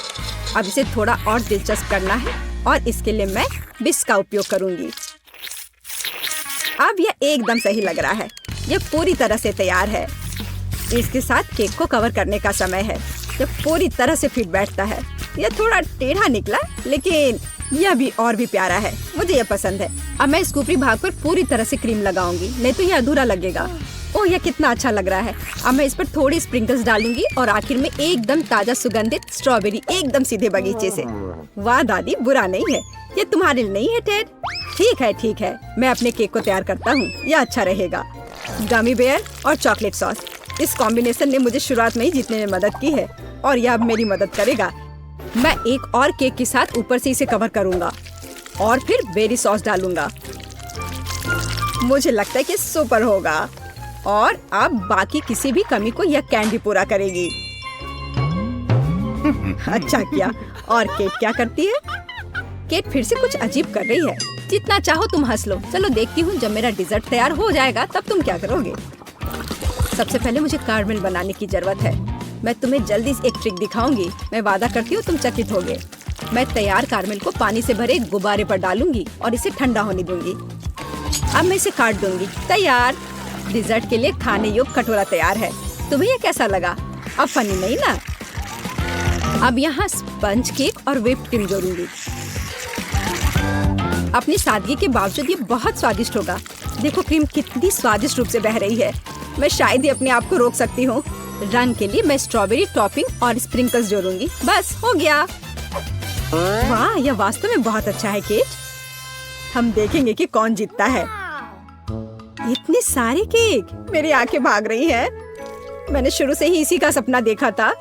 अब इसे थोड़ा और दिलचस्प करना है और इसके लिए मैं विस्क का उपयोग करूंगी। अब यह एकदम सही लग रहा है। यह पूरी तरह से तैयार है। इसके साथ केक को कवर करने का समय है। यह पूरी तरह से फिट बैठता है। यह थोड़ा टेढ़ा निकला, लेकिन यह भी और भी प्यारा है। मुझे यह पसंद है। अब मैं इस ऊपरी भाग पर पूरी तरह से क्रीम लगाऊंगी, नहीं तो यह अधूरा लगेगा। ओह, यह कितना अच्छा लग रहा है। अब मैं इस पर थोड़ी स्प्रिंकल्स डालूंगी और आखिर में एकदम ताजा सुगंधित स्ट्रॉबेरी, एकदम सीधे बगीचे से। वाह दादी, बुरा नहीं है। ये तुम्हारे लिए नहीं है टेड? ठीक है। मैं अपने केक को तैयार करता हूँ। यह अच्छा रहेगा। गमी बेयर और चॉकलेट सॉस, इस कॉम्बिनेशन ने मुझे शुरुआत में ही जीतने में मदद की है और यह अब मेरी मदद करेगा। मैं एक और केक के साथ ऊपर से इसे कवर करूंगा और फिर बेरी सॉस डालूंगा। मुझे लगता है कि सुपर होगा और अब बाकी किसी भी कमी को यह कैंडी पूरा करेगी। अच्छा किया। और केट क्या करती है? केट फिर से कुछ अजीब कर रही है। जितना चाहो तुम हंस लो। चलो देखती हूँ, जब मेरा डिजर्ट तैयार हो जाएगा तब तुम क्या करोगे। सबसे पहले मुझे कारमेल बनाने की जरूरत है। मैं तुम्हें जल्दी एक ट्रिक दिखाऊंगी। मैं वादा करती हूँ तुम चकित होगे। मैं तैयार कारमेल को पानी से भरे एक गुब्बारे पर डालूंगी और इसे ठंडा होने दूंगी। अब मैं इसे काट दूंगी। तैयार। डिजर्ट के लिए खाने योग्य कटोरा तैयार है। तुम्हें ये कैसा लगा? अब फनी नहीं ना? अब यहाँ स्पंज केक और व्हिप्ड क्रीम जोड़ूंगी। अपनी सादगी के बावजूद ये बहुत स्वादिष्ट होगा। देखो क्रीम कितनी स्वादिष्ट रूप से बह रही है। मैं शायद ही अपने आप को रोक सकती हूँ। रंग के लिए मैं स्ट्रॉबेरी टॉपिंग और स्प्रिंकल्स जोड़ूंगी। बस हो गया। वाह, यह वास्तव में बहुत अच्छा है केट। हम देखेंगे कि कौन जीतता है। इतने सारे केक, मेरी आंखें भाग रही हैं। मैंने शुरू से ही इसी का सपना देखा था।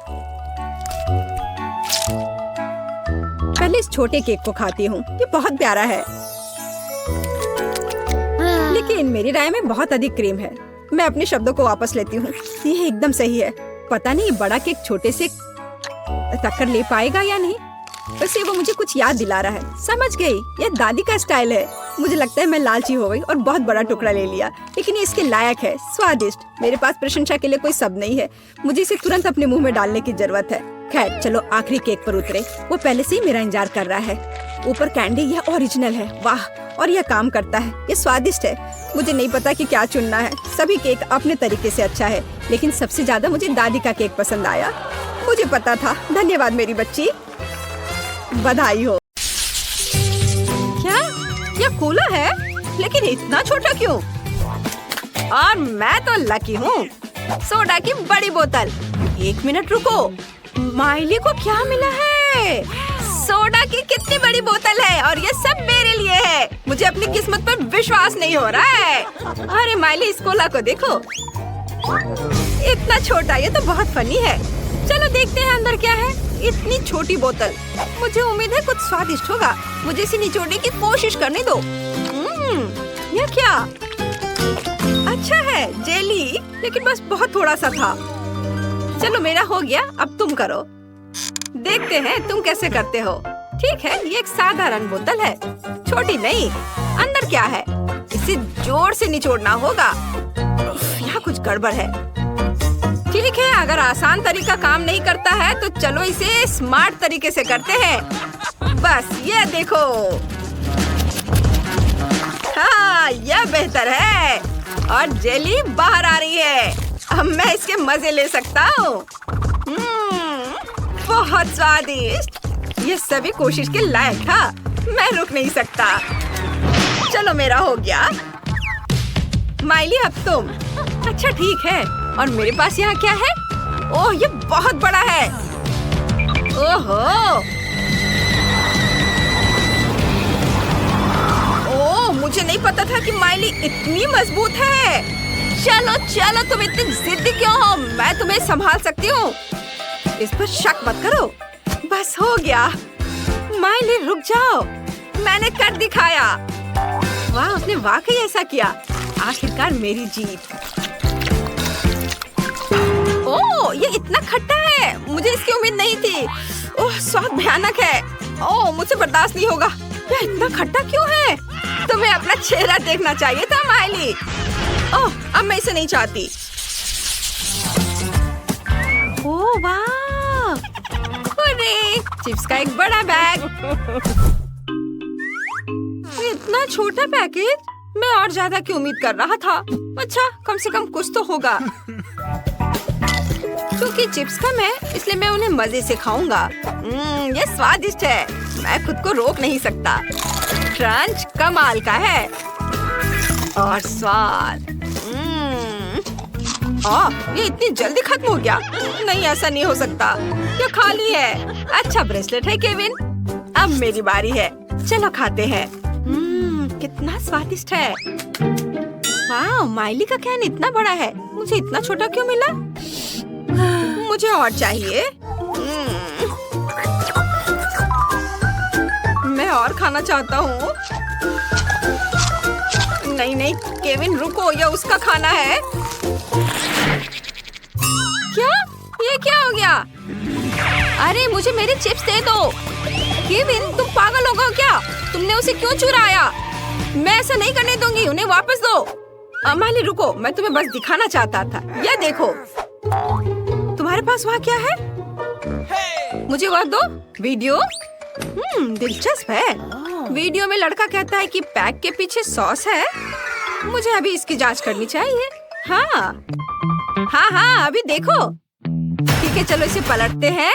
पहले इस छोटे केक को खाती हूँ। ये बहुत प्यारा है, लेकिन मेरी राय में बहुत अधिक क्रीम है। मैं अपने शब्दों को वापस लेती हूँ। ये एकदम सही है। पता नहीं बड़ा केक छोटे से टक्कर ले पाएगा या नहीं। वैसे वो मुझे कुछ याद दिला रहा है। समझ गई, ये दादी का स्टाइल है। मुझे लगता है मैं लालची हो गई और बहुत बड़ा टुकड़ा ले लिया, लेकिन ये इसके लायक है। स्वादिष्ट। मेरे पास प्रशंसा के लिए कोई शब्द नहीं है। मुझे इसे तुरंत अपने मुंह में डालने की जरूरत है। खैर चलो आखिरी केक पर उतरे। वो पहले से ही मेरा इंतजार कर रहा है। ऊपर कैंडी, यह ओरिजिनल है। वाह, और यह काम करता है। ये स्वादिष्ट है। मुझे नहीं पता कि क्या चुनना है। सभी केक अपने तरीके से अच्छा है, लेकिन सबसे ज्यादा मुझे दादी का केक पसंद आया। मुझे पता था। धन्यवाद मेरी बच्ची, बधाई हो। क्या यह कूला है? लेकिन इतना छोटा क्यों? और मैं तो लकी हूँ। सोडा की बड़ी बोतल। 1 मिनट रुको, माइली को क्या मिला है? सोडा की कितनी बड़ी बोतल है और ये सब मेरे लिए है। मुझे अपनी किस्मत पर विश्वास नहीं हो रहा है। अरे माइली, इस कोला को देखो, इतना छोटा। ये तो बहुत फनी है। चलो देखते हैं अंदर क्या है। इतनी छोटी बोतल। मुझे उम्मीद है कुछ स्वादिष्ट होगा। मुझे इसे निचोड़ने की कोशिश करने दो। ये क्या? अच्छा है, जेली, लेकिन बस बहुत थोड़ा सा था। चलो मेरा हो गया, अब तुम करो। देखते हैं तुम कैसे करते हो। ठीक है, ये एक साधारण बोतल है, छोटी नहीं। अंदर क्या है? इसे जोर से निचोड़ना होगा। यहाँ कुछ गड़बड़ है। ठीक है, अगर आसान तरीका काम नहीं करता है तो चलो इसे स्मार्ट तरीके से करते हैं। बस ये देखो। हाँ, यह बेहतर है और जेली बाहर आ रही है। अब मैं इसके मजे ले सकता हूँ। बहुत स्वादिष्ट। ये सभी कोशिश के लायक था। मैं रुक नहीं सकता। चलो मेरा हो गया। माइली, अब तुम। अच्छा ठीक है, और मेरे पास यहाँ क्या है? ओह, ये बहुत बड़ा है। ओहो, ओह, मुझे नहीं पता था कि माइली इतनी मजबूत है। चलो चलो, तुम इतनी जिद्दी क्यों हो? मैं तुम्हें संभाल सकती हूँ। इस पर शक मत करो। बस हो गया। माइली रुक जाओ, मैंने कर दिखाया। वाह, उसने वाकई ऐसा किया। आखिरकार मेरी जीत। ओह, ये इतना खट्टा है। मुझे इसकी उम्मीद नहीं थी। ओह, स्वाद भयानक है। ओह, मुझसे बर्दाश्त नहीं होगा। यह इतना खट्टा क्यों है? तुम्हें अपना चेहरा देखना चाहिए था माइली। ओह, अब मैं इसे नहीं चाहती। ओह वाह, अरे चिप्स का एक बड़ा बैग। इतना छोटा पैकेज। मैं और ज्यादा की उम्मीद कर रहा था। अच्छा, कम से कम कुछ तो होगा। क्योंकि चिप्स कम है, इसलिए मैं उन्हें मजे से खाऊंगा। ये स्वादिष्ट है। मैं खुद को रोक नहीं सकता। क्रंच कमाल का है और स्वाद। ये इतनी जल्दी खत्म हो गया। नहीं, ऐसा नहीं हो सकता। ये खाली है। अच्छा ब्रेसलेट है केविन। अब मेरी बारी है। चलो खाते हैं। कितना स्वादिष्ट है। वाह, माइली का कैन इतना बड़ा है। मुझे इतना छोटा क्यों मिला? मुझे और चाहिए। मैं और खाना चाहता हूँ। नहीं नहीं केविन, रुको, यह उसका खाना है। क्या? ये क्या हो गया? अरे मुझे मेरे चिप्स दे दो। केविन, तुम पागल हो गए क्या? तुमने उसे क्यों चुराया? मैं ऐसा नहीं करने दूंगी। उन्हें वापस दो। माइली रुको, मैं तुम्हें बस दिखाना चाहता था। यह देखो। तुम्हारे पास वहाँ क्या है? मुझे वह दो। वीडियो? दिलचस्प है। वीडियो में लड़का कहता है कि पैक के पीछे सॉस है। मुझे अभी इसकी जांच करनी चाहिए। हाँ हाँ, अभी देखो। ठीक है, चलो इसे पलटते हैं।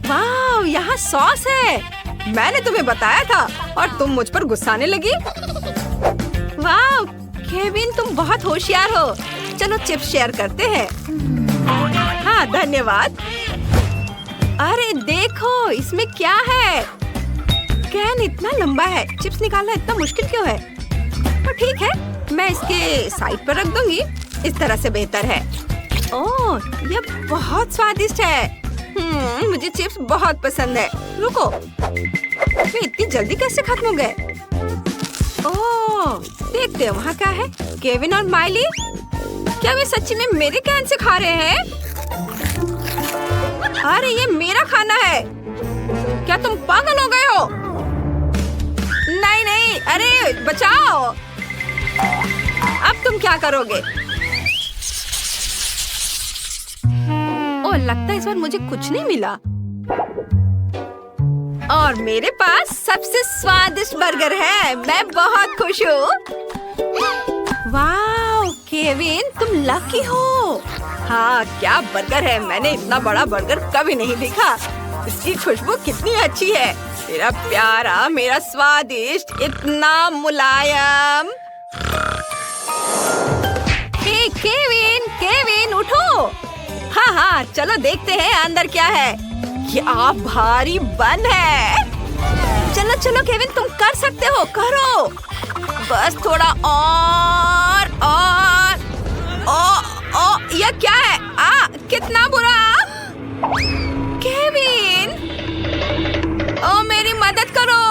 वाह, यहाँ सॉस है। मैंने तुम्हें बताया था और तुम मुझ पर गुस्साने लगी। वाह केविन, तुम बहुत होशियार हो। चलो चिप्स शेयर करते हैं। हाँ धन्यवाद। अरे देखो, इसमें क्या है? कैन इतना लंबा है। चिप्स निकालना इतना मुश्किल क्यों है? तो ठीक है, मैं इसके साइड पर रख दूंगी। इस तरह से बेहतर है। ओह, ये बहुत स्वादिष्ट है। मुझे चिप्स बहुत पसंद है। रुको, वे इतनी जल्दी कैसे खत्म हो गए? ओह, देखते हैं वहाँ क्या है। केविन और माइली, क्या वे सच्ची में मेरे कैन से खा रहे हैं? अरे ये मेरा खाना है। क्या तुम पागल हो गए हो? नहीं नहीं, अरे बचाओ। अब तुम क्या करोगे? ओह, लगता है इस बार मुझे कुछ नहीं मिला। और मेरे पास सबसे स्वादिष्ट बर्गर है। मैं बहुत खुश हूँ। वाह केविन, तुम लकी हो। हाँ, क्या बर्गर है। मैंने इतना बड़ा बर्गर कभी नहीं देखा। इसकी खुशबू कितनी अच्छी है। मेरा प्यारा, मेरा स्वादिष्ट, इतना मुलायम। हे केविन, केविन उठो। हाँ हाँ, चलो देखते हैं अंदर क्या है। क्या भारी बन है। चलो चलो केविन, तुम कर सकते हो, करो। बस थोड़ा और। यह क्या है? कितना बुरा। केविन, मेरी मदद करो।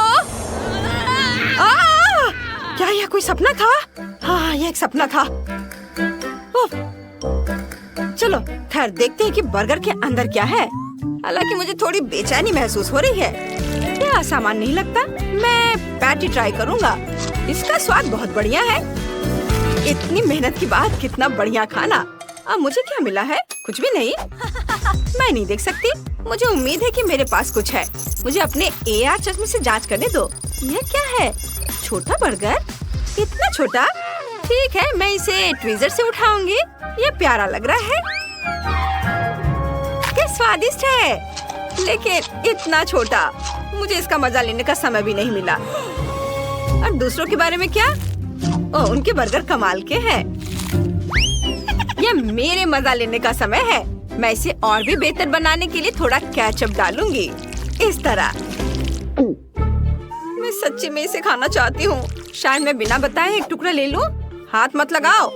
क्या यह कोई सपना था? हाँ, यह एक सपना था। चलो खैर देखते हैं कि बर्गर के अंदर क्या है। हालांकि मुझे थोड़ी बेचैनी महसूस हो रही है। क्या आसान नहीं लगता। मैं पैटी ट्राई करूंगा। इसका स्वाद बहुत बढ़िया है। इतनी मेहनत के बाद कितना बढ़िया खाना। अब मुझे क्या मिला है? कुछ भी नहीं। मैं नहीं देख सकती। मुझे उम्मीद है कि मेरे पास कुछ है। मुझे अपने AR चश्मे से जांच करने दो। यह क्या है? छोटा बर्गर? इतना छोटा? ठीक है, मैं इसे ट्वीजर से उठाऊंगी। ये प्यारा लग रहा है। क्या स्वादिष्ट है, लेकिन इतना छोटा। मुझे इसका मजा लेने का समय भी नहीं मिला। और दूसरों के बारे में क्या? उनके बर्गर कमाल के हैं। यह मेरे मजा लेने का समय है। मैं इसे और भी बेहतर बनाने के लिए थोड़ा केचप डालूंगी। इस तरह। मैं सच्ची में इसे खाना चाहती हूँ। शायद मैं बिना बताए एक टुकड़ा ले लूं। हाथ मत लगाओ।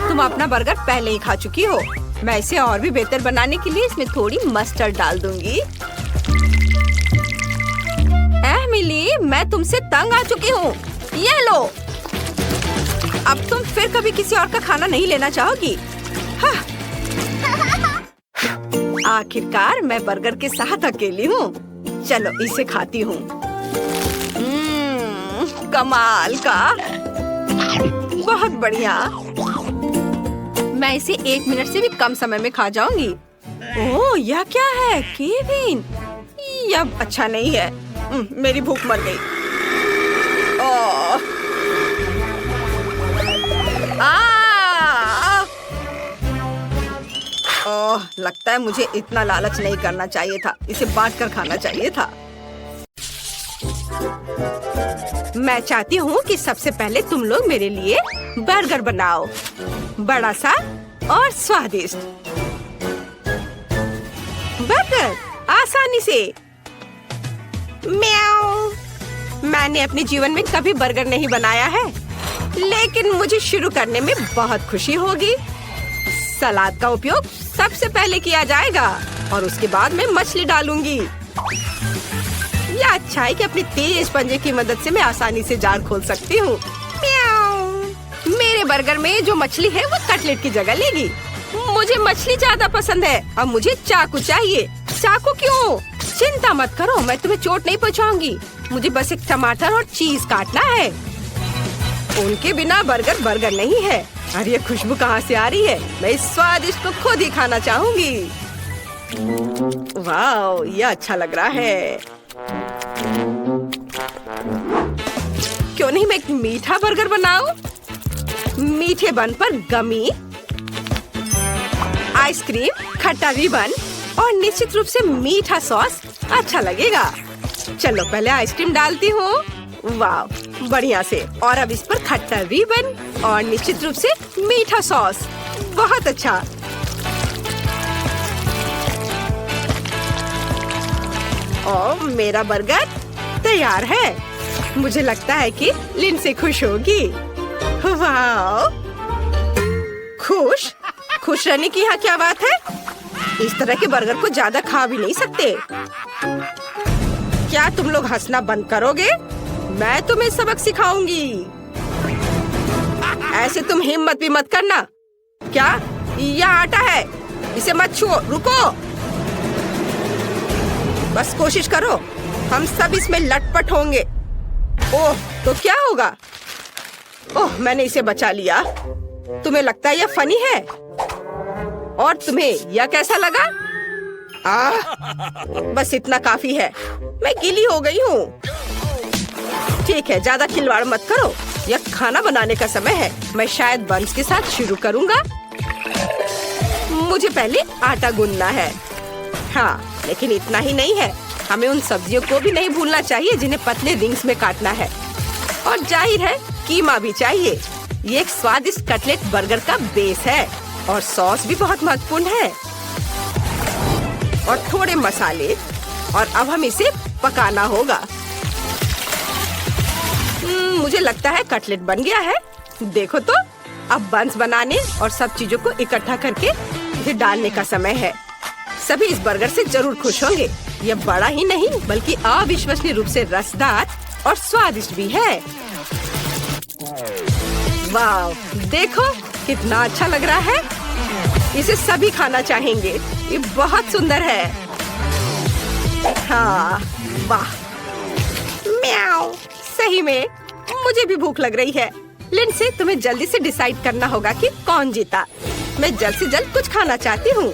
तुम अपना बर्गर पहले ही खा चुकी हो। मैं इसे और भी बेहतर बनाने के लिए इसमें थोड़ी मस्टर्ड डाल दूंगी। मिली, मैं तुमसे तंग आ चुकी हूँ। ये लो। अब तुम फिर कभी किसी और का खाना नहीं लेना चाहोगी। हाँ। आखिरकार मैं बर्गर के साथ अकेली हूँ। चलो इसे खाती हूँ। कमाल का, बहुत बढ़िया। मैं इसे 1 मिनट से भी कम समय में खा जाऊंगी। ओह, यह क्या है केविन? यह अच्छा नहीं है। मेरी भूख मर गई। लगता है मुझे इतना लालच नहीं करना चाहिए था। इसे बांट कर खाना चाहिए था। मैं चाहती हूँ कि सबसे पहले तुम लोग मेरे लिए बर्गर बनाओ, बड़ा सा और स्वादिष्ट। बर्गर आसानी से। म्याऊ। मैंने अपने जीवन में कभी बर्गर नहीं बनाया है, लेकिन मुझे शुरू करने में बहुत खुशी होगी। सलाद का उपयोग सबसे पहले किया जाएगा और उसके बाद मैं मछली डालूंगी। यह अच्छा है कि अपनी तेज पंजे की मदद से मैं आसानी से जार खोल सकती हूँ। मेरे बर्गर में जो मछली है वो कटलेट की जगह लेगी। मुझे मछली ज्यादा पसंद है। अब मुझे चाकू चाहिए। चाकू क्यों? चिंता मत करो, मैं तुम्हें चोट नहीं पहुँचाऊंगी। मुझे बस एक टमाटर और चीज काटना है। उनके बिना बर्गर बर्गर नहीं है। अरे ये खुशबू कहाँ से आ रही है? मैं इस स्वादिष्ट को खुद ही खाना चाहूंगी। वाह, ये अच्छा लग रहा है। क्यों नहीं मैं एक मीठा बर्गर बनाऊं? मीठे बन पर गमी, आइसक्रीम, खट्टा रिबन और निश्चित रूप से मीठा सॉस अच्छा लगेगा। चलो पहले आइसक्रीम डालती हूँ। वाह, बढ़िया से। और अब इस पर खट्टा रिबन और निश्चित रूप से मीठा सॉस। बहुत अच्छा। और मेरा बर्गर तैयार है। मुझे लगता है कि लिंडसे खुश होगी। वाह, खुश? खुश रहने की यहाँ क्या बात है? इस तरह के बर्गर को ज्यादा खा भी नहीं सकते। क्या तुम लोग हंसना बंद करोगे? मैं तुम्हें सबक सिखाऊंगी। ऐसे तुम हिम्मत भी मत करना। क्या? यह आटा है, इसे मत छुओ। रुको, बस कोशिश करो। हम सब इसमें लटपट होंगे। ओह, तो क्या होगा? ओह, मैंने इसे बचा लिया। तुम्हें लगता है यह फनी है? और तुम्हें यह कैसा लगा? बस इतना काफी है। मैं गीली हो गई हूँ। ठीक है, ज्यादा खिलवाड़ मत करो। यह खाना बनाने का समय है। मैं शायद बंस के साथ शुरू करूँगा। मुझे पहले आटा गूंदना है। हाँ, लेकिन इतना ही नहीं है। हमें उन सब्जियों को भी नहीं भूलना चाहिए जिन्हें पतले रिंग्स में काटना है। और जाहिर है कीमा भी चाहिए। ये एक स्वादिष्ट कटलेट बर्गर का बेस है और सॉस भी बहुत महत्वपूर्ण है। और थोड़े मसाले। और अब हम इसे पकाना होगा। मुझे लगता है कटलेट बन गया है। देखो तो, अब बंस बनाने और सब चीजों को इकट्ठा करके इसे डालने का समय है। सभी इस बर्गर से जरूर खुश होंगे। यह बड़ा ही नहीं बल्कि अविश्वसनीय रूप से रसदार और स्वादिष्ट भी है। वाह, देखो कितना अच्छा लग रहा है। इसे सभी खाना चाहेंगे। ये बहुत सुंदर है। हाँ, वाह, म्याऊ। सही में मुझे भी भूख लग रही है। लिंडसे, तुम्हें जल्दी से डिसाइड करना होगा कि कौन जीता। मैं जल्द से जल्द कुछ खाना चाहती हूँ।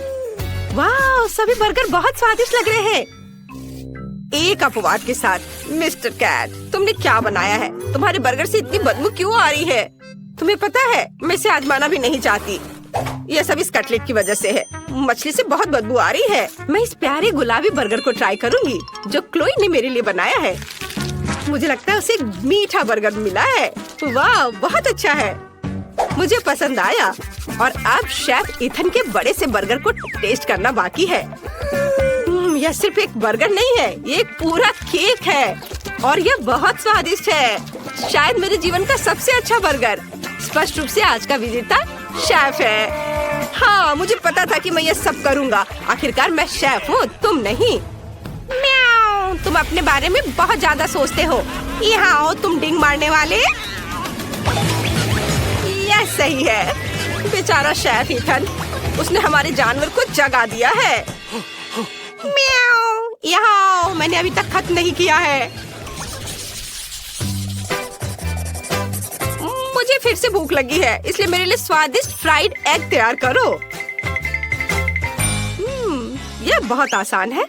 वाह, सभी बर्गर बहुत स्वादिष्ट लग रहे हैं। एक अपवाद के साथ। मिस्टर कैट, तुमने क्या बनाया है? तुम्हारे बर्गर से इतनी बदबू क्यों आ रही है? तुम्हें पता है, मैं इसे आजमाना भी नहीं चाहती। यह सब इस कटलेट की वजह से है। मछली से बहुत बदबू आ रही है। मैं इस प्यारे गुलाबी बर्गर को ट्राई करूंगी जो क्लोई ने मेरे लिए बनाया है। मुझे लगता है उसे एक मीठा बर्गर मिला है। वाह, बहुत अच्छा है। मुझे पसंद आया। और अब शेफ इथन के बड़े से बर्गर को टेस्ट करना बाकी है। यह सिर्फ एक बर्गर नहीं है, ये एक पूरा केक है और यह बहुत स्वादिष्ट है। शायद मेरे जीवन का सबसे अच्छा बर्गर। स्पष्ट रूप से आज का विजेता शेफ है। हाँ, मुझे पता था कि मैं ये सब करूँगा। आखिरकार मैं शेफ हूँ, तुम नहीं। म्याऊ, तुम अपने बारे में बहुत ज्यादा सोचते हो। यहाँ आओ तुम डिंग मारने वाले। यह सही है। बेचारा शेफ इथन, उसने हमारे जानवर को जगा दिया है। म्याऊ, यहाँ आओ, मैंने अभी तक खत्म नहीं किया है। मुझे फिर से भूख लगी है, इसलिए मेरे लिए स्वादिष्ट फ्राइड एग तैयार करो। यह बहुत आसान है।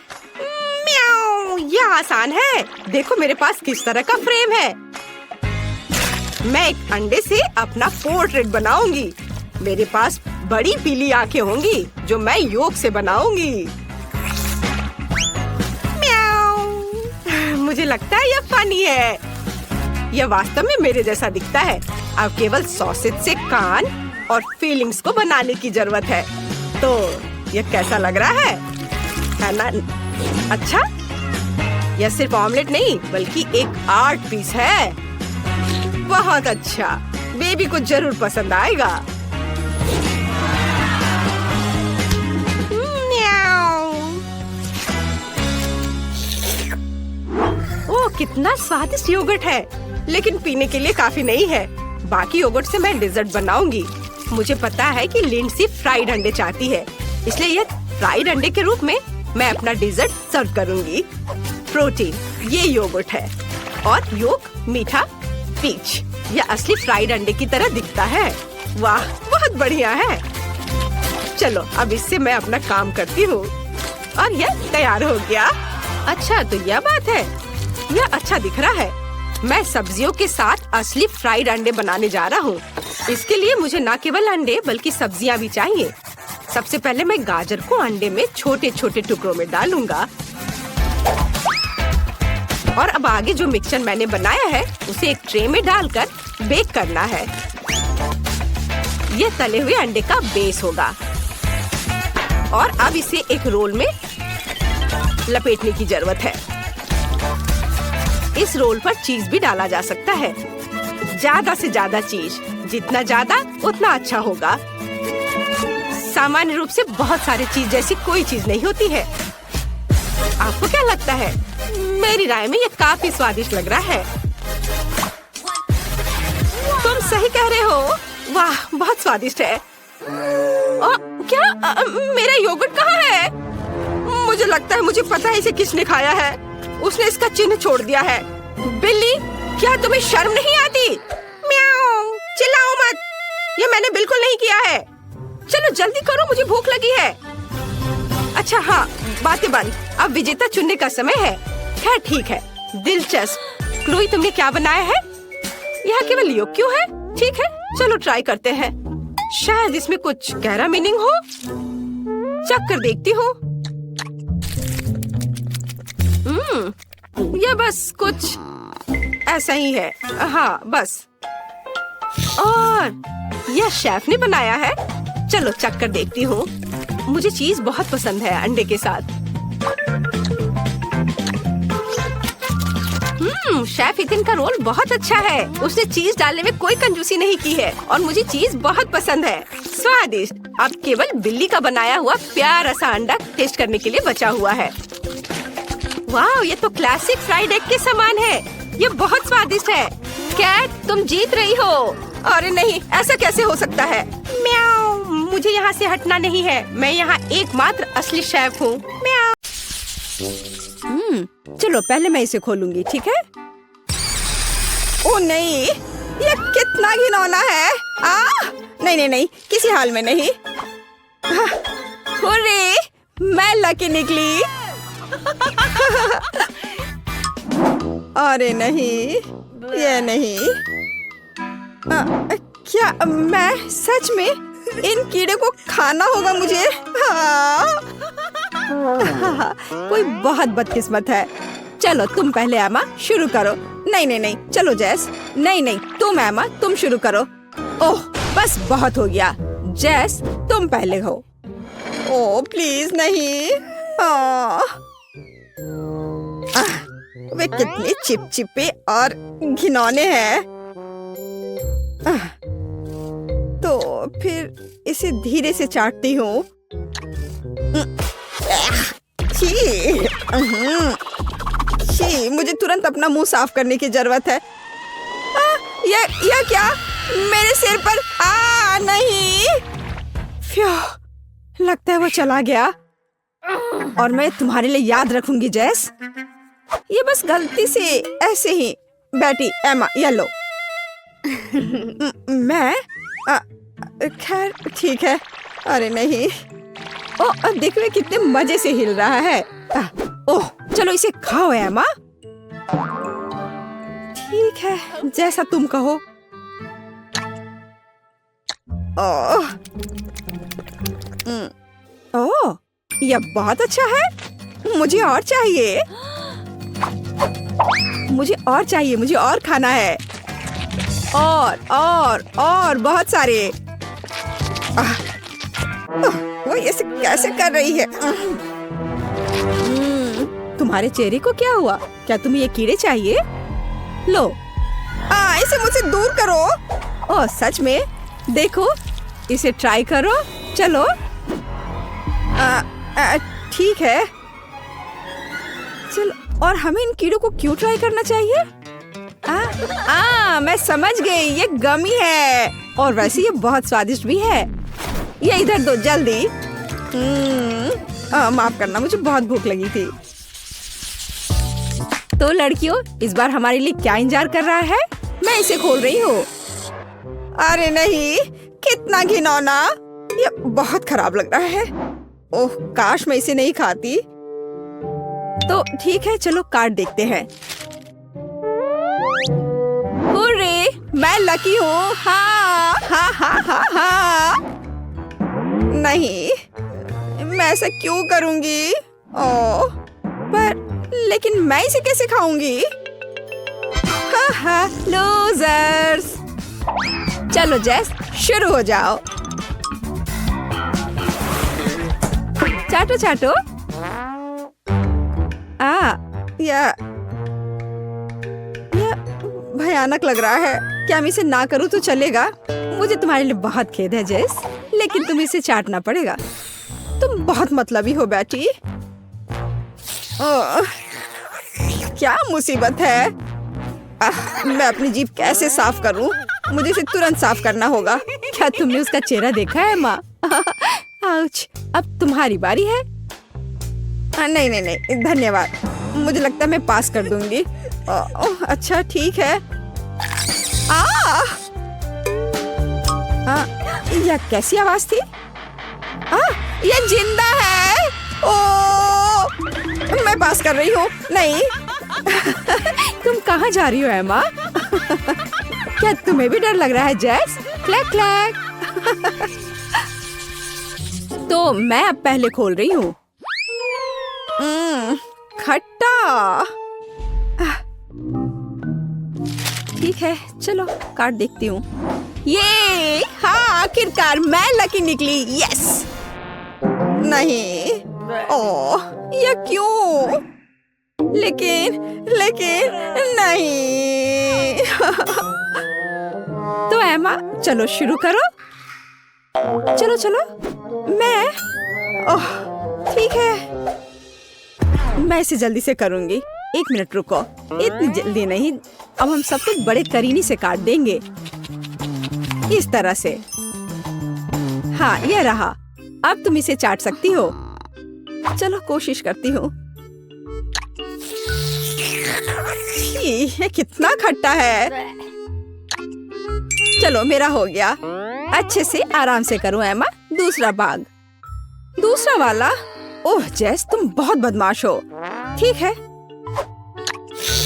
म्याऊ, यह आसान है। देखो मेरे पास किस तरह का फ्रेम है। मैं एक अंडे से अपना पोर्ट्रेट बनाऊंगी। मेरे पास बड़ी पीली आंखें होंगी जो मैं योग से बनाऊंगी। म्याऊ, मुझे लगता है यह फनी है। यह वास्तव में मेरे जैसा दिखता है। अब केवल सॉसेज से कान और फीलिंग्स को बनाने की जरूरत है। तो यह कैसा लग रहा है ना? अच्छा, यह सिर्फ ऑमलेट नहीं बल्कि एक आर्ट पीस है। बहुत अच्छा, बेबी को जरूर पसंद आएगा। ओह, कितना स्वादिष्ट योगर्ट है, लेकिन पीने के लिए काफी नहीं है। बाकी योगर्ट से मैं डेजर्ट बनाऊंगी। मुझे पता है कि लिंडसी फ्राइड अंडे चाहती है, इसलिए यह फ्राइड अंडे के रूप में मैं अपना डेजर्ट सर्व करूंगी। प्रोटीन, ये योगर्ट है और योग मीठा पीच। यह असली फ्राइड अंडे की तरह दिखता है। वाह, बहुत बढ़िया है। चलो अब इससे मैं अपना काम करती हूँ और यह तैयार हो गया। अच्छा, तो यह बात है। यह अच्छा दिख रहा है। मैं सब्जियों के साथ असली फ्राइड अंडे बनाने जा रहा हूँ। इसके लिए मुझे न केवल अंडे बल्कि सब्जियाँ भी चाहिए। सबसे पहले मैं गाजर को अंडे में छोटे छोटे टुकड़ों में डालूंगा। और अब आगे जो मिक्सचर मैंने बनाया है उसे एक ट्रे में डालकर बेक करना है। यह तले हुए अंडे का बेस होगा। और अब इसे एक रोल में लपेटने की जरूरत है। इस रोल पर चीज भी डाला जा सकता है। ज्यादा से ज्यादा चीज, जितना ज्यादा उतना अच्छा होगा। सामान्य रूप से बहुत सारी चीज जैसी कोई चीज नहीं होती है। आपको क्या लगता है? मेरी राय में यह काफी स्वादिष्ट लग रहा है। तुम सही कह रहे हो। वाह, बहुत स्वादिष्ट है। क्या मेरा योगर्ट कहाँ है? मुझे लगता है मुझे पता है इसे किसने खाया है। उसने इसका चिन्ह छोड़ दिया है। बिल्ली, क्या तुम्हें शर्म नहीं आती? म्याऊ, चिल्लाओ मत। ये मैंने बिल्कुल नहीं किया है। चलो जल्दी करो, मुझे भूख लगी है। अच्छा हाँ, बातें बंद। अब विजेता चुनने का समय है। खैर ठीक है, दिलचस्प। क्लोई तुमने क्या बनाया है? यहाँ केवल योग क्यों है? ठीक है, चलो ट्राई करते हैं। शायद इसमें कुछ गहरा मीनिंग हो। चख कर देखती हूँ। यह बस कुछ ऐसा ही है। हाँ बस। और यह शेफ ने बनाया है। चलो चख कर देखती हूँ। मुझे चीज बहुत पसंद है अंडे के साथ। शेफ इथिन का रोल बहुत अच्छा है। उसने चीज डालने में कोई कंजूसी नहीं की है और मुझे चीज बहुत पसंद है। स्वादिष्ट। अब केवल बिल्ली का बनाया हुआ प्यारा सा अंडा टेस्ट करने के लिए बचा हुआ है। वाह, ये तो क्लासिक फ्राइड एग के समान है। ये बहुत स्वादिष्ट है। कैट, तुम जीत रही हो। अरे नहीं, ऐसा कैसे हो सकता है? म्याऊ, मुझे यहाँ से हटना नहीं है। मैं यहाँ एकमात्र असली शेफ हूँ। म्याऊ। चलो पहले मैं इसे खोलूंगी, ठीक है? ओ नहीं, ये कितना घिनौना है। नहीं नहीं नहीं, किसी हाल में नहीं। हुर्रे, मैं लकी निकली। अरे नहीं, ये नहीं। क्या मैं सच में इन कीड़े को खाना होगा मुझे? कोई बहुत बदकिस्मत है। चलो तुम पहले एमा शुरू करो। नहीं नहीं नहीं, चलो जैस। नहीं नहीं, तुम एमा, तुम शुरू करो। ओह बस बहुत हो गया। जैस तुम पहले हो। ओह प्लीज नहीं। वे कितने चिपचिपे और घिनौने हैं। तो फिर इसे धीरे से चाटती हूँ। छी, मुझे तुरंत अपना मुंह साफ करने की जरूरत है। यह क्या? मेरे सिर पर नहीं। फ्यू, लगता है वो चला गया। और मैं तुम्हारे लिए याद रखूंगी जैस। ये बस गलती से ऐसे ही बैठी। एमा, ये लो। मैं खैर ठीक है। अरे नहीं। ओह देखो ये कितने मजे से हिल रहा है। ओह चलो इसे खाओ एमा। ठीक है, जैसा तुम कहो। ओह यह बहुत अच्छा है। मुझे और चाहिए। मुझे और खाना है। और बहुत सारे। वो ऐसे कैसे कर रही है? तुम्हारे चेहरे को क्या हुआ? क्या तुम्हें ये कीड़े चाहिए? लो, इसे मुझसे दूर करो। ओह सच में? देखो, इसे ट्राई करो। चलो। ठीक है। चलो, और हमें इन कीड़ों को क्यों ट्राई करना चाहिए? मैं समझ गई, ये गमी है। और वैसे ये बहुत स्वादिष्ट भी है। ये इधर दो जल्दी। माफ करना, मुझे बहुत भूख लगी थी। तो लड़कियों, इस बार हमारे लिए क्या इंतजार कर रहा है? मैं इसे खोल रही हूँ। अरे नहीं, कितना घिनौना। ये बहुत खराब लग रहा है। ओह काश मैं इसे नहीं खाती। तो ठीक है, चलो कार्ड देखते हैं। हुर्रे, मैं लकी हूँ। हाँ। नहीं, मैं ऐसा क्यों करूँगी? ओह, पर लेकिन मैं इसे कैसे खाऊंगी? लूजर्स। चलो जैस, शुरू हो जाओ। चाटो। यह भयानक लग रहा है। क्या मैं इसे ना करूँ तो चलेगा? मुझे तुम्हारे लिए बहुत खेद है जैस, लेकिन तुम्हें इसे चाटना पड़ेगा। तुम बहुत मतलबी हो बेटी। क्या मुसीबत है। मैं अपनी जीभ कैसे साफ करूं? मुझे इसे तुरंत साफ करना होगा। क्या तुमने उसका चेहरा देखा है माँ? आउच, अब तुम्हारी बारी है। नहीं, धन्यवाद। मुझे लगता है मैं पास कर दूंगी। अच्छा ठीक है। यह कैसी आवाज थी? यह जिंदा है। मैं पास कर रही हूँ। नहीं, तुम कहाँ जा रही हो एमा? क्या तुम्हें भी डर लग रहा है जैस? Clack clack. तो मैं अब पहले खोल रही हूँ। खट्टा। ठीक है, चलो कार्ड देखती हूँ। ये हाँ, आखिरकार मैं लकी निकली। यस। नहीं, ओह, ये क्यों? लेकिन नहीं। तो एमा, चलो शुरू करो। चलो मैं, ओह ठीक है, मैं इसे जल्दी से करूंगी। 1 मिनट रुको, इतनी जल्दी नहीं। अब हम सब कुछ बड़े करीनी से काट देंगे, इस तरह से। हाँ, ये रहा। अब तुम इसे चाट सकती हो। चलो कोशिश करती हूँ। ये कितना खट्टा है। चलो मेरा हो गया। अच्छे से आराम से करो एमा। दूसरा भाग, दूसरा वाला। ओह जैस, तुम बहुत बदमाश हो। ठीक है।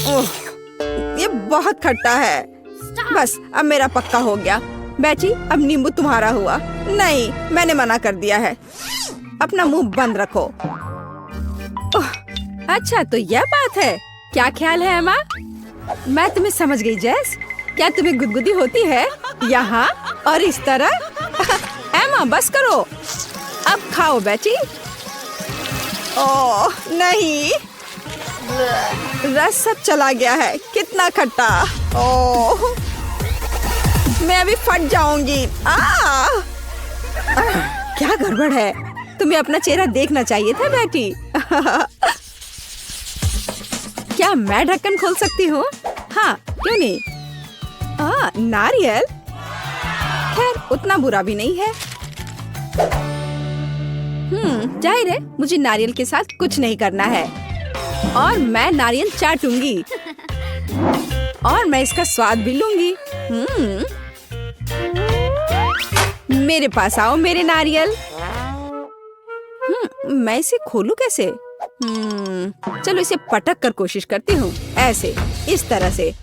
ओह, ये बहुत खट्टा है। बस अब मेरा पक्का हो गया। बेटी, अब नींबू तुम्हारा हुआ। नहीं, मैंने मना कर दिया है। अपना मुंह बंद रखो। ओह, अच्छा तो यह बात है। क्या ख्याल है एमा? मैं तुम्हें समझ गई जैस। क्या तुम्हें गुदगुदी होती है यहाँ और इस तरह? एमा बस करो, अब खाओ बेटी। ओह नहीं, रस सब चला गया है। कितना खट्टा। ओह, मैं अभी फट जाऊंगी। क्या गड़बड़ है? तुम्हें अपना चेहरा देखना चाहिए था बेटी। क्या मैं ढक्कन खोल सकती हूँ? हाँ, क्यों नहीं। नारियल, खैर उतना बुरा भी नहीं है। जाहिर है मुझे नारियल के साथ कुछ नहीं करना है। और मैं नारियल चाटूंगी और मैं इसका स्वाद भी लूंगी। मेरे पास आओ मेरे नारियल। मैं इसे खोलूं कैसे? चलो इसे पटक कर कोशिश करती हूँ। ऐसे, इस तरह से।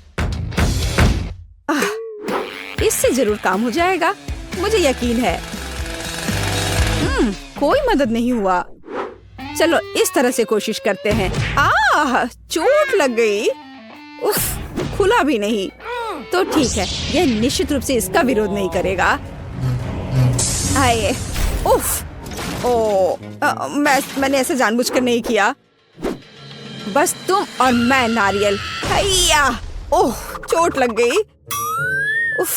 इससे जरूर काम हो जाएगा, मुझे यकीन है। कोई मदद नहीं हुआ। चलो इस तरह से कोशिश करते हैं। चोट लग गई। उफ, खुला भी नहीं। तो ठीक है, यह निश्चित रूप से इसका विरोध नहीं करेगा। आए, उफ, मैंने ऐसा जानबूझकर नहीं किया। बस तुम और मैं नारियल। हैया, ओह, चोट लग गई। उफ,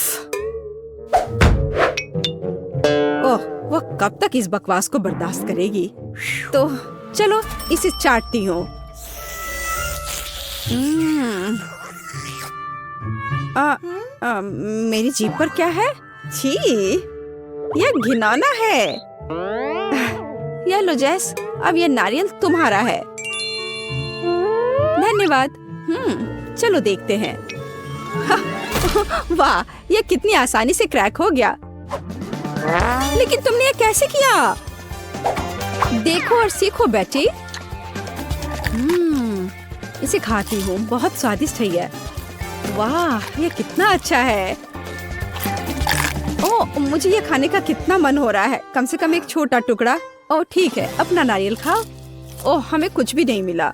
ओह, वह कब तक इस बकवास को बर्दाश्त करेगी? तो चलो इसे चाटती हूँ। मेरी जीभ पर क्या है? छी, यह घिनौना है। यह लो जैस, अब यह नारियल तुम्हारा है। धन्यवाद। चलो देखते हैं। वाह, यह कितनी आसानी से क्रैक हो गया। लेकिन तुमने यह कैसे किया? देखो और सीखो बेटी। इसे खाती हूँ, बहुत स्वादिष्ट है यह। वाह, यह कितना अच्छा है। ओह, मुझे ये खाने का कितना मन हो रहा है। कम से कम एक छोटा टुकड़ा। ओह ठीक है, अपना नारियल खाओ। ओह, हमें कुछ भी नहीं मिला।